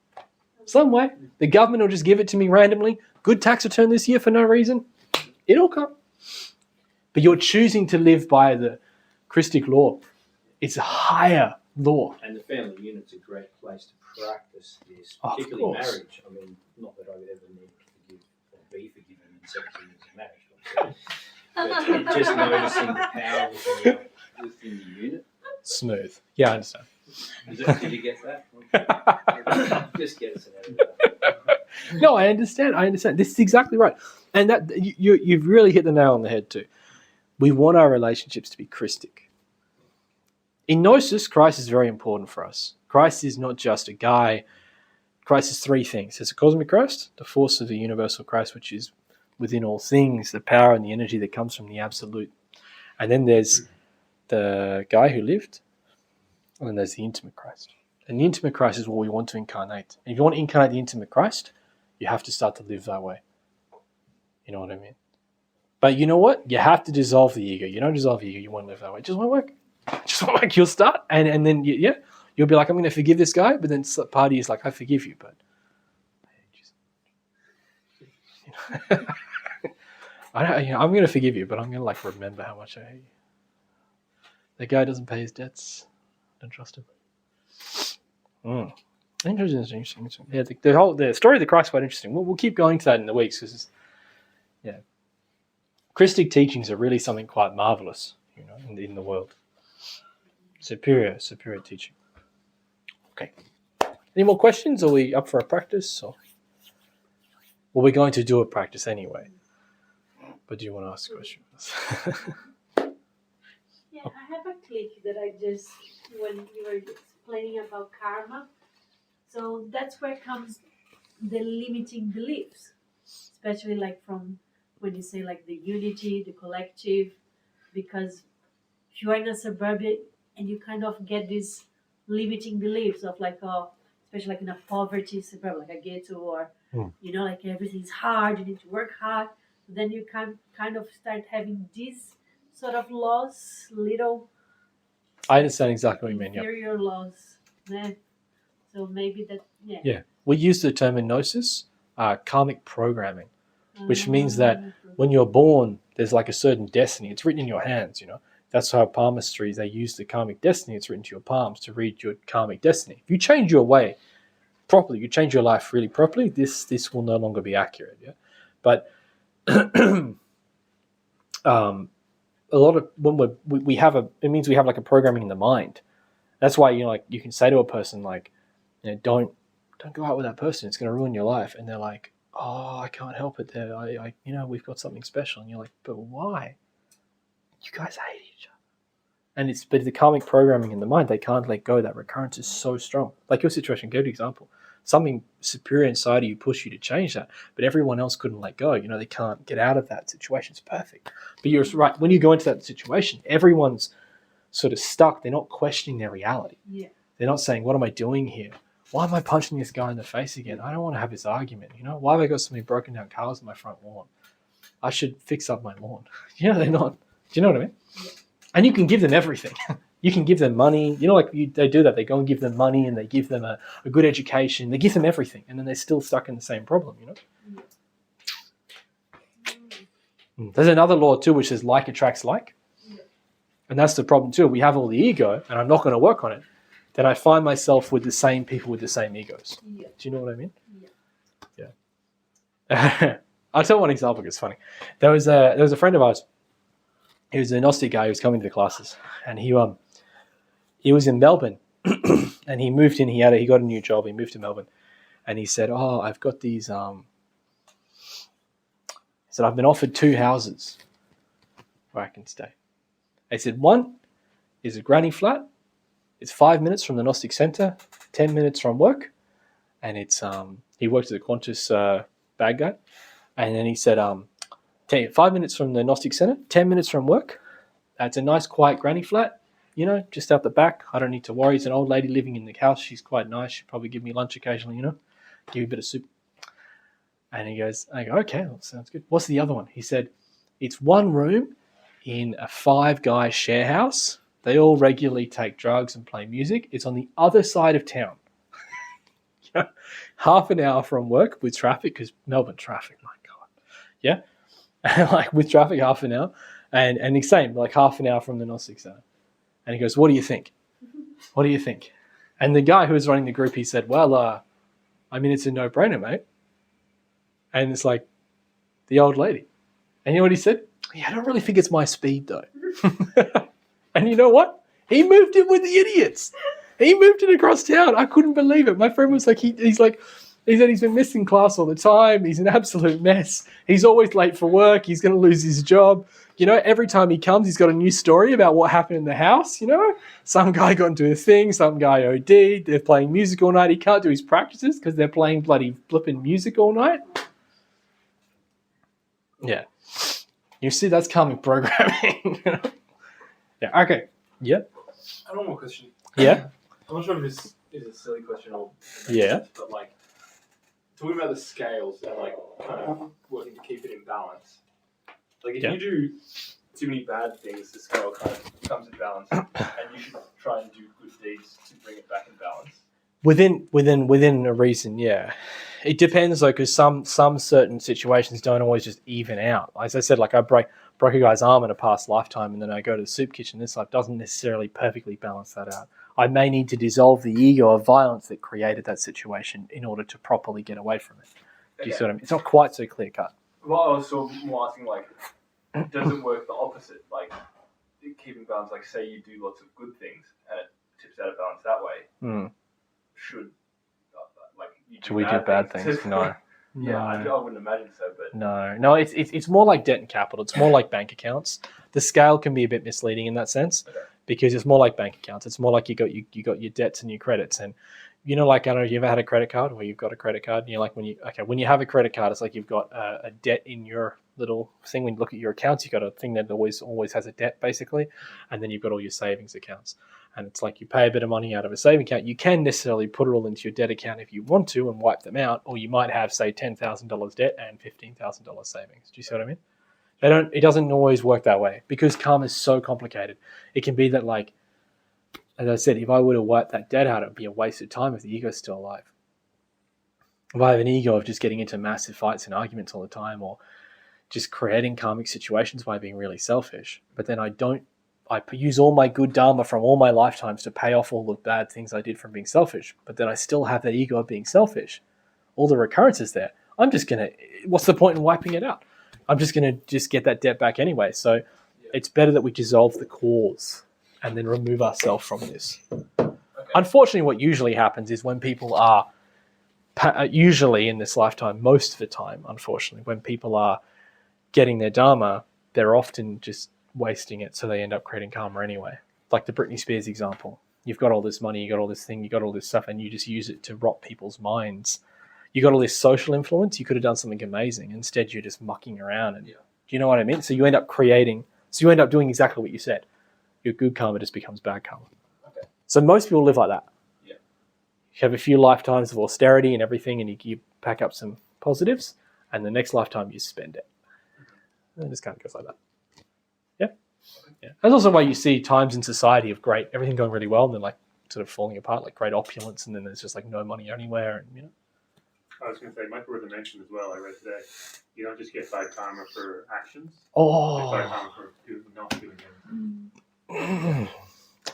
some way. The government will just give it to me randomly. Good tax return this year for no reason. It'll come. But you're choosing to live by the Christic law. It's a higher law. And the family unit's a great place to practice this, Of particularly course. marriage. I mean, not that I would ever need to forgive or be forgiven in 17 years of marriage. But just noticing the power within the unit. Smooth. Yeah, I understand. Did you get that? Just get us an edit. No, I understand. This is exactly right. And that you've really hit the nail on the head too. We want our relationships to be Christic. In Gnosis, Christ is very important for us. Christ is not just a guy. Christ is three things. There's a cosmic Christ, the force of the universal Christ, which is within all things, the power and the energy that comes from the absolute. And then there's the guy who lived, and then there's the intimate Christ. And the intimate Christ is what we want to incarnate. And if you want to incarnate the intimate Christ, you have to start to live that way. You know what I mean? But you know what? You have to dissolve the ego. You don't dissolve the ego, you won't live that way. It just won't work. You'll start, and then you'll be like, I'm going to forgive this guy, but then party is like, I forgive you, but I'm going to forgive you, but I'm going to remember how much I hate you. The guy doesn't pay his debts. Don't trust him. Interesting. Yeah, the story of the Christ is quite interesting. We'll keep going to that in the weeks because, Christic teachings are really something quite marvelous, in the world. Superior teaching. Okay. Any more questions? Are we up for a practice? Or we're going to do a practice anyway. But do you want to ask a question? Yeah, I have a click that I just, when you were explaining about karma, so that's where comes the limiting beliefs. especially like from when you say like the unity, the collective, because if you are in a suburban and you kind of get these limiting beliefs of like, oh, especially like in a poverty suburb, like a ghetto, or you know, like everything's hard, you need to work hard. Then you can kind of start having these sort of laws, little I understand exactly what you mean. Yeah. inferior laws. Yeah. So maybe that, Yeah. We use the term in Gnosis, karmic programming, which means that when you're born, there's like a certain destiny. It's written in your hands, you know. That's how palmistry, they use the karmic destiny. It's written to your palms to read your karmic destiny. If you change your way properly, you change your life really properly, this will no longer be accurate. Yeah. But a lot of when we have it means we have like a programming in the mind. That's why, you know, like you can say to a person like, you know, don't go out with that person. It's going to ruin your life. And they're like, oh, I can't help it. I you know, we've got something special. And you're like, but why? You guys hate each other. And but the karmic programming in the mind, they can't let go. That recurrence is so strong. Like your situation, good example. Something superior inside of you pushed you to change that, but everyone else couldn't let go. You know, they can't get out of that situation. It's perfect. But you're right. When you go into that situation, everyone's sort of stuck. They're not questioning their reality. Yeah. They're not saying, what am I doing here? Why am I punching this guy in the face again? I don't want to have this argument. You know, why have I got so many broken down cars on my front lawn? I should fix up my lawn. You know, they're not. Do you know what I mean? Yeah. And you can give them everything. You can give them money. You know, like they do that. They go and give them money and they give them a good education. They give them everything. And then they're still stuck in the same problem, you know? Yeah. There's another law too, which is like attracts like. Yeah. And that's the problem too. We have all the ego and I'm not going to work on it. Then I find myself with the same people with the same egos. Yeah. Do you know what I mean? Yeah. Yeah. I'll tell one example because it's funny. There was a friend of ours. He was a Gnostic guy who was coming to the classes. And he was in Melbourne. And he moved in. He got a new job. He moved to Melbourne. And he said, oh, I've got these... he said, I've been offered 2 houses where I can stay. He said, one is a granny flat. It's 5 minutes from the Gnostic Center, 10 minutes from work. And it's he worked at the Qantas bag guy. And then he said, 5 minutes from the Gnostic Center, 10 minutes from work. It's a nice, quiet granny flat, you know, just out the back. I don't need to worry. It's an old lady living in the house. She's quite nice. She'll probably give me lunch occasionally, you know, give me a bit of soup. And I go, okay, that sounds good. What's the other one? He said, it's 1 room in a 5-guy share house. They all regularly take drugs and play music. It's on the other side of town. Half an hour from work with traffic, because Melbourne traffic, my God. Yeah. Like with traffic, half an hour. And he's saying like half an hour from the Gnostic Center. And he goes, what do you think? What do you think? And the guy who was running the group, he said, well, I mean, it's a no-brainer, mate. And it's like the old lady. And you know what he said? Yeah, I don't really think it's my speed, though. And you know what? He moved in with the idiots. He moved it across town. I couldn't believe it. My friend was like, he said he's been missing class all the time. He's an absolute mess. He's always late for work. He's going to lose his job. You know, every time he comes, he's got a new story about what happened in the house. You know, some guy got into a thing. Some guy OD'd. They're playing music all night. He can't do his practices because they're playing bloody flipping music all night. Yeah. You see, that's karmic programming. Yeah. Okay. Yeah. I have one more question. Yeah. I'm not sure if this is a silly question or Yeah. but like talking about the scales and like kind of working to keep it in balance. Like if Yeah. you do too many bad things, the scale kind of comes in balance, and you should try and do good deeds to bring it back in balance. Within a reason, yeah. It depends though, because some certain situations don't always just even out. As I said, like I broke a guy's arm in a past lifetime, and then I go to the soup kitchen this life, doesn't necessarily perfectly balance that out. I may need to dissolve the ego of violence that created that situation in order to properly get away from it. Do you see what I mean? It's not quite so clear cut. Well, I was sort of more asking like, does it work the opposite? Like keeping balance, like say you do lots of good things and it tips out of balance that way. Should we do bad things? No. Yeah, I wouldn't imagine so, but no. It's more like debt and capital. It's more like bank accounts. The scale can be a bit misleading in that sense, because it's more like bank accounts. It's more like you got your debts and your credits. And like, I don't know, you ever had a credit card where you've got a credit card and you're like, when you have a credit card, it's like you've got a debt in your little thing. When you look at your accounts, you've got a thing that always has a debt, basically, and then you've got all your savings accounts. And it's like you pay a bit of money out of a saving account. You can necessarily put it all into your debt account if you want to and wipe them out, or you might have, say, $10,000 debt and $15,000 savings. Do you see what I mean? It doesn't always work that way because karma is so complicated. It can be that, like, as I said, if I were to wipe that debt out, it would be a waste of time if the ego's still alive. If I have an ego of just getting into massive fights and arguments all the time, or just creating karmic situations by being really selfish, but then I use all my good dharma from all my lifetimes to pay off all the bad things I did from being selfish, but then I still have that ego of being selfish. All the recurrences there. What's the point in wiping it out? I'm just going to just get that debt back anyway. So it's better that we dissolve the cause and then remove ourselves from this. Okay. Unfortunately, what usually happens is when people are, usually in this lifetime, most of the time, unfortunately, when people are getting their dharma, they're often just wasting it, so they end up creating karma anyway. Like the Britney Spears example. You've got all this money, you got all this thing, you got all this stuff, and you just use it to rot people's minds. You got all this social influence, you could have done something amazing. Instead, you're just mucking around. And do you know what I mean? So you end up doing exactly what you said. Your good karma just becomes bad karma. Okay. So most people live like that. Yeah. You have a few lifetimes of austerity and everything, and you pack up some positives, and the next lifetime you spend it. And it just kind of goes like that. Yeah. Yeah. That's also why you see times in society of everything going really well, and then like sort of falling apart, like great opulence, and then there's just like no money anywhere, and I was going to say, might be worth a mention as well. I read today, you don't just get bad karma for actions. Oh. You get bad karma for not doing anything.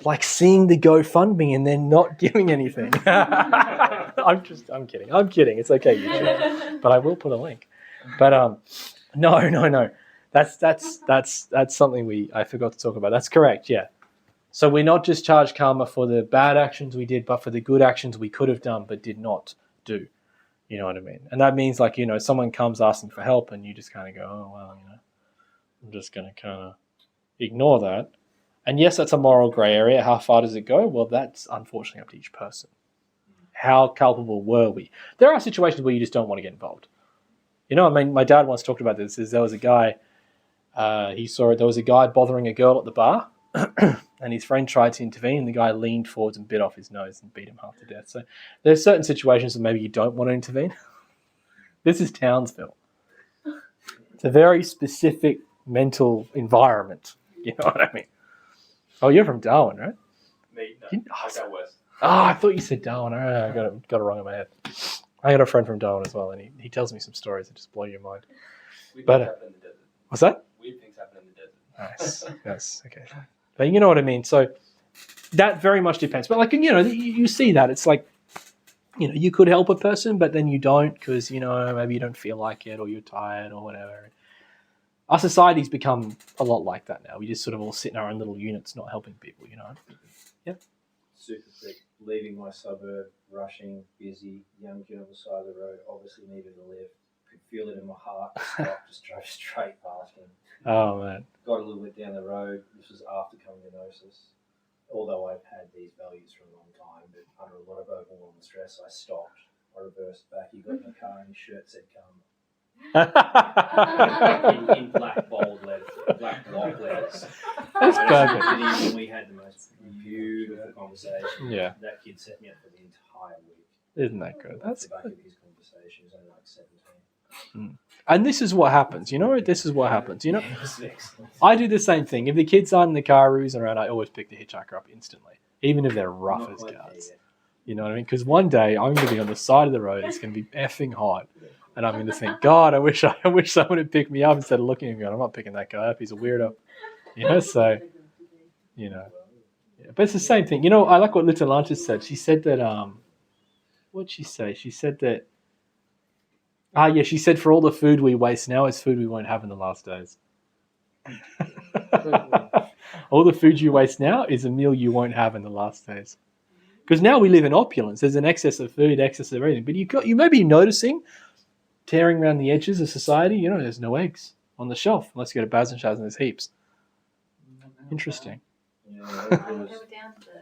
Like seeing the GoFundMe and then not giving anything. I'm kidding. It's okay, YouTube, but I will put a link. But no. That's something I forgot to talk about. That's correct. Yeah. So we're not just charged karma for the bad actions we did, but for the good actions we could have done but did not do. You know what I mean? And that means, like, someone comes asking for help and you just kind of go, oh, well, I'm just going to kind of ignore that. And yes, that's a moral gray area. How far does it go? Well, that's unfortunately up to each person. How culpable were we? There are situations where you just don't want to get involved. I mean, my dad once talked about this. There was a guy, there was a guy bothering a girl at the bar, and his friend tried to intervene, and the guy leaned forwards and bit off his nose and beat him half to death. So there's certain situations that maybe you don't want to intervene. This is Townsville. It's a very specific mental environment. You know what I mean? Oh, you're from Darwin, right? Me, no. I got west. I thought you said Darwin. I got it wrong in my head. I got a friend from Darwin as well, and he tells me some stories that just blow your mind. Weird things happen in the desert. What's that? Weird things happen in the desert. Nice. Okay. But you know what I mean? So that very much depends. But, like, you see that. It's like, you could help a person, but then you don't because, maybe you don't feel like it or you're tired or whatever. Our society's become a lot like that now. We just sort of all sit in our own little units not helping people, Yeah. Super quick. Leaving my suburb, rushing, busy, young kid on the side of the road, obviously needed a lift. Could feel it in my heart. Stopped, just drove straight past him. Oh, man. Got a little bit down the road. This was after coming to Gnosis. Although I've had these values for a long time, but under a lot of overwhelm and stress, I stopped. I reversed back. He got in the car and his shirt said "Karma." in black bold letters, black block letters. That's perfect. And we had the most beautiful conversation. Yeah. That kid set me up for the entire week. Isn't that good? That's the back good. of his conversation. He was only like 17. And this is what happens. This is what happens. I do the same thing. If the kids aren't in the car cruising around, I always pick the hitchhiker up instantly, even if they're rough as guards. You know what I mean? Because one day I'm going to be on the side of the road. It's going to be effing hot. And I'm going to think, God, I wish someone had picked me up instead of looking at me going, I'm not picking that guy up. He's a weirdo. So, yeah. But it's the same thing. I like what Little Lancha said. She said that, what'd she say? She said that, she said for all the food we waste now is food we won't have in the last days. All the food you waste now is a meal you won't have in the last days. Because now we live in opulence. There's an excess of food, excess of everything. But you may be noticing, tearing around the edges of society, there's no eggs on the shelf unless you go to Baz and Shaz and there's heaps. Interesting. Yeah, They it were was, down to the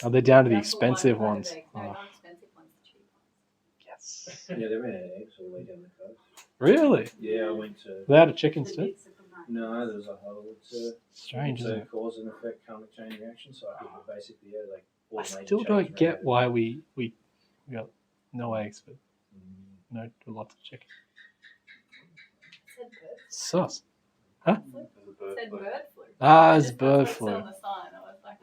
Oh, they're down to the That's expensive one ones. No, Oh, not expensive ones, the cheap ones. yes. yeah, they ran out of eggs all the way down the coast. Really? Yeah, I went to. They had a chickens The too? big supermarket. No, there's a whole. Strange, It's isn't a it? cause and effect karmic chain reaction cycle. But basically, yeah, like all I major still chains don't ran get out. why we got no eggs, but Mm. no lots of chicken. Said bird Sus. There's a flu. bird Said flu. bird flu. Ah, I it's just- bird that's flu. on the sign. I was like,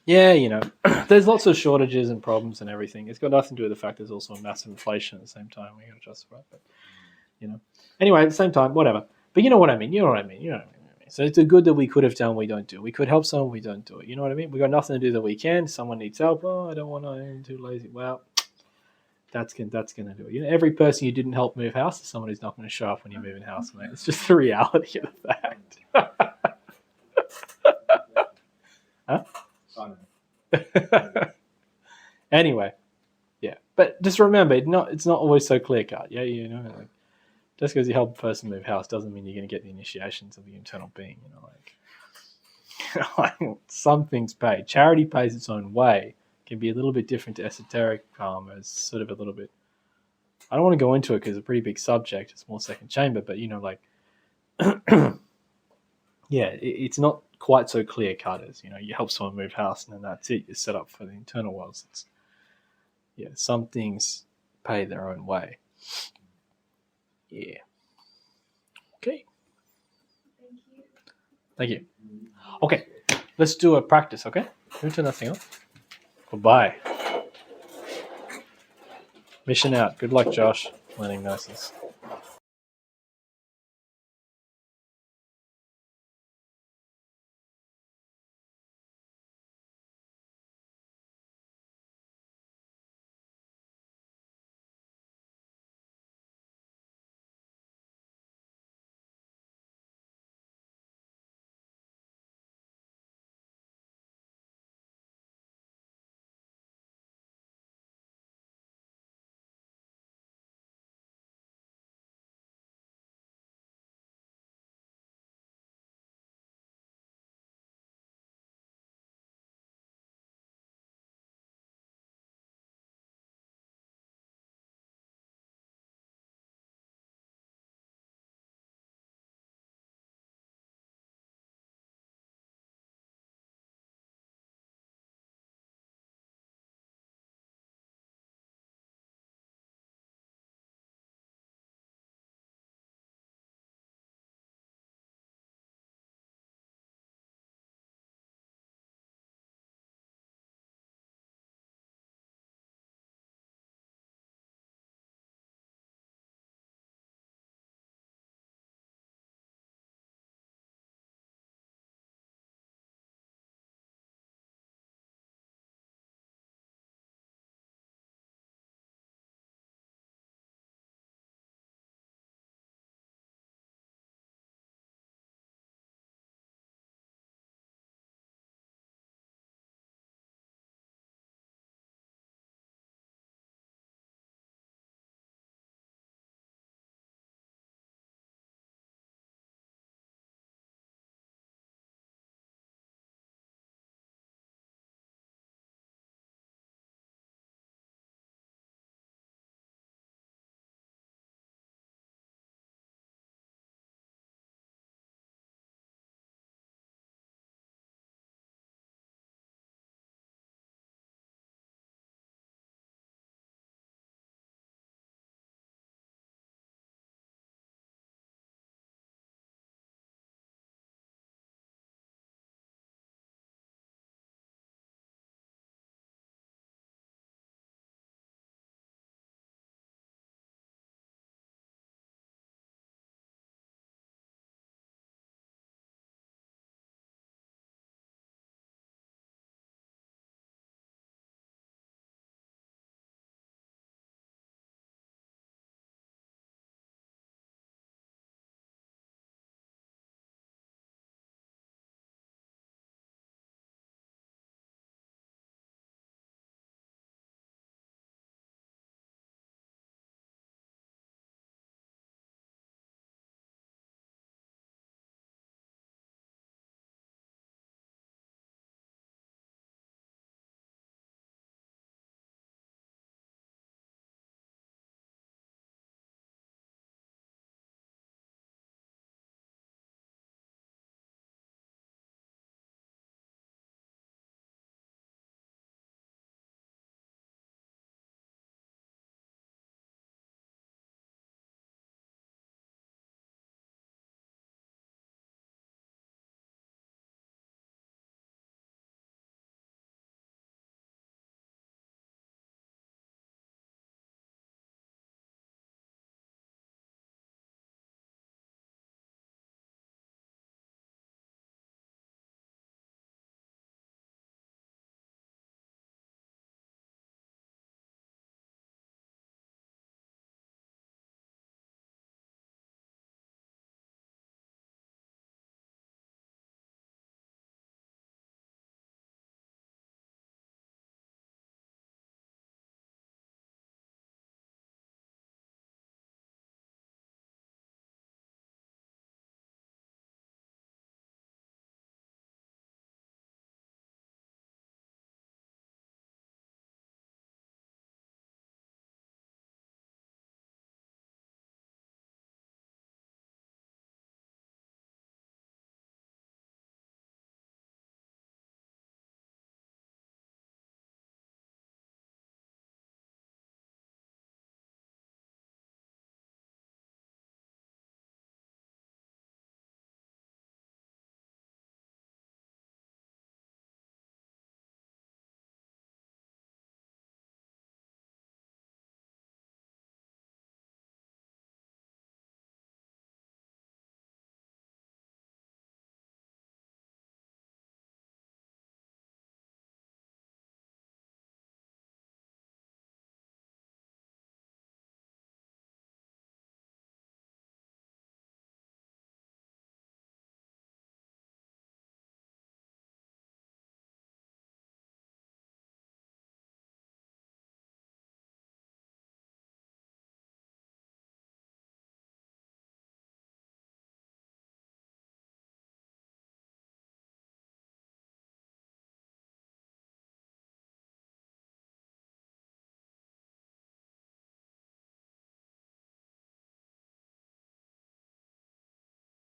Yeah, you know, there's lots of shortages and problems and everything. It's got nothing to do with the fact there's also a massive inflation at the same time. We got to justify it, but you know. Anyway, at the same time, whatever. But you know what I mean. You know what I mean. You know what I mean. So it's the good that we could have done, we don't do. We could help someone, we don't do it. You know what I mean? We got nothing to do that we can. Someone needs help. Oh, I don't want to. I'm too lazy. Well, that's gonna do it. You know, every person you didn't help move house is someone who's not going to show up when you move in house, mate. It's just the reality of the fact. I know. Anyway, yeah, but just remember, it's not always so clear cut. Yeah, you know, like just because you help a person move house doesn't mean you're going to get the initiations of the internal being. You know, like some things pay. Charity pays its own way. Can be a little bit different to esoteric karma. It's sort of a little bit. I don't want to go into it because it's a pretty big subject. It's more second chamber, but you know, like, yeah, it's not quite so clear cut as, you know, you help someone move house and then that's it. You're set up for the internal worlds. Yeah, some things pay their own way. Yeah. Okay. Thank you. Okay, let's do a practice, okay? Can we turn that thing off? Goodbye. Mission out. Good luck, Josh, learning Gnosis.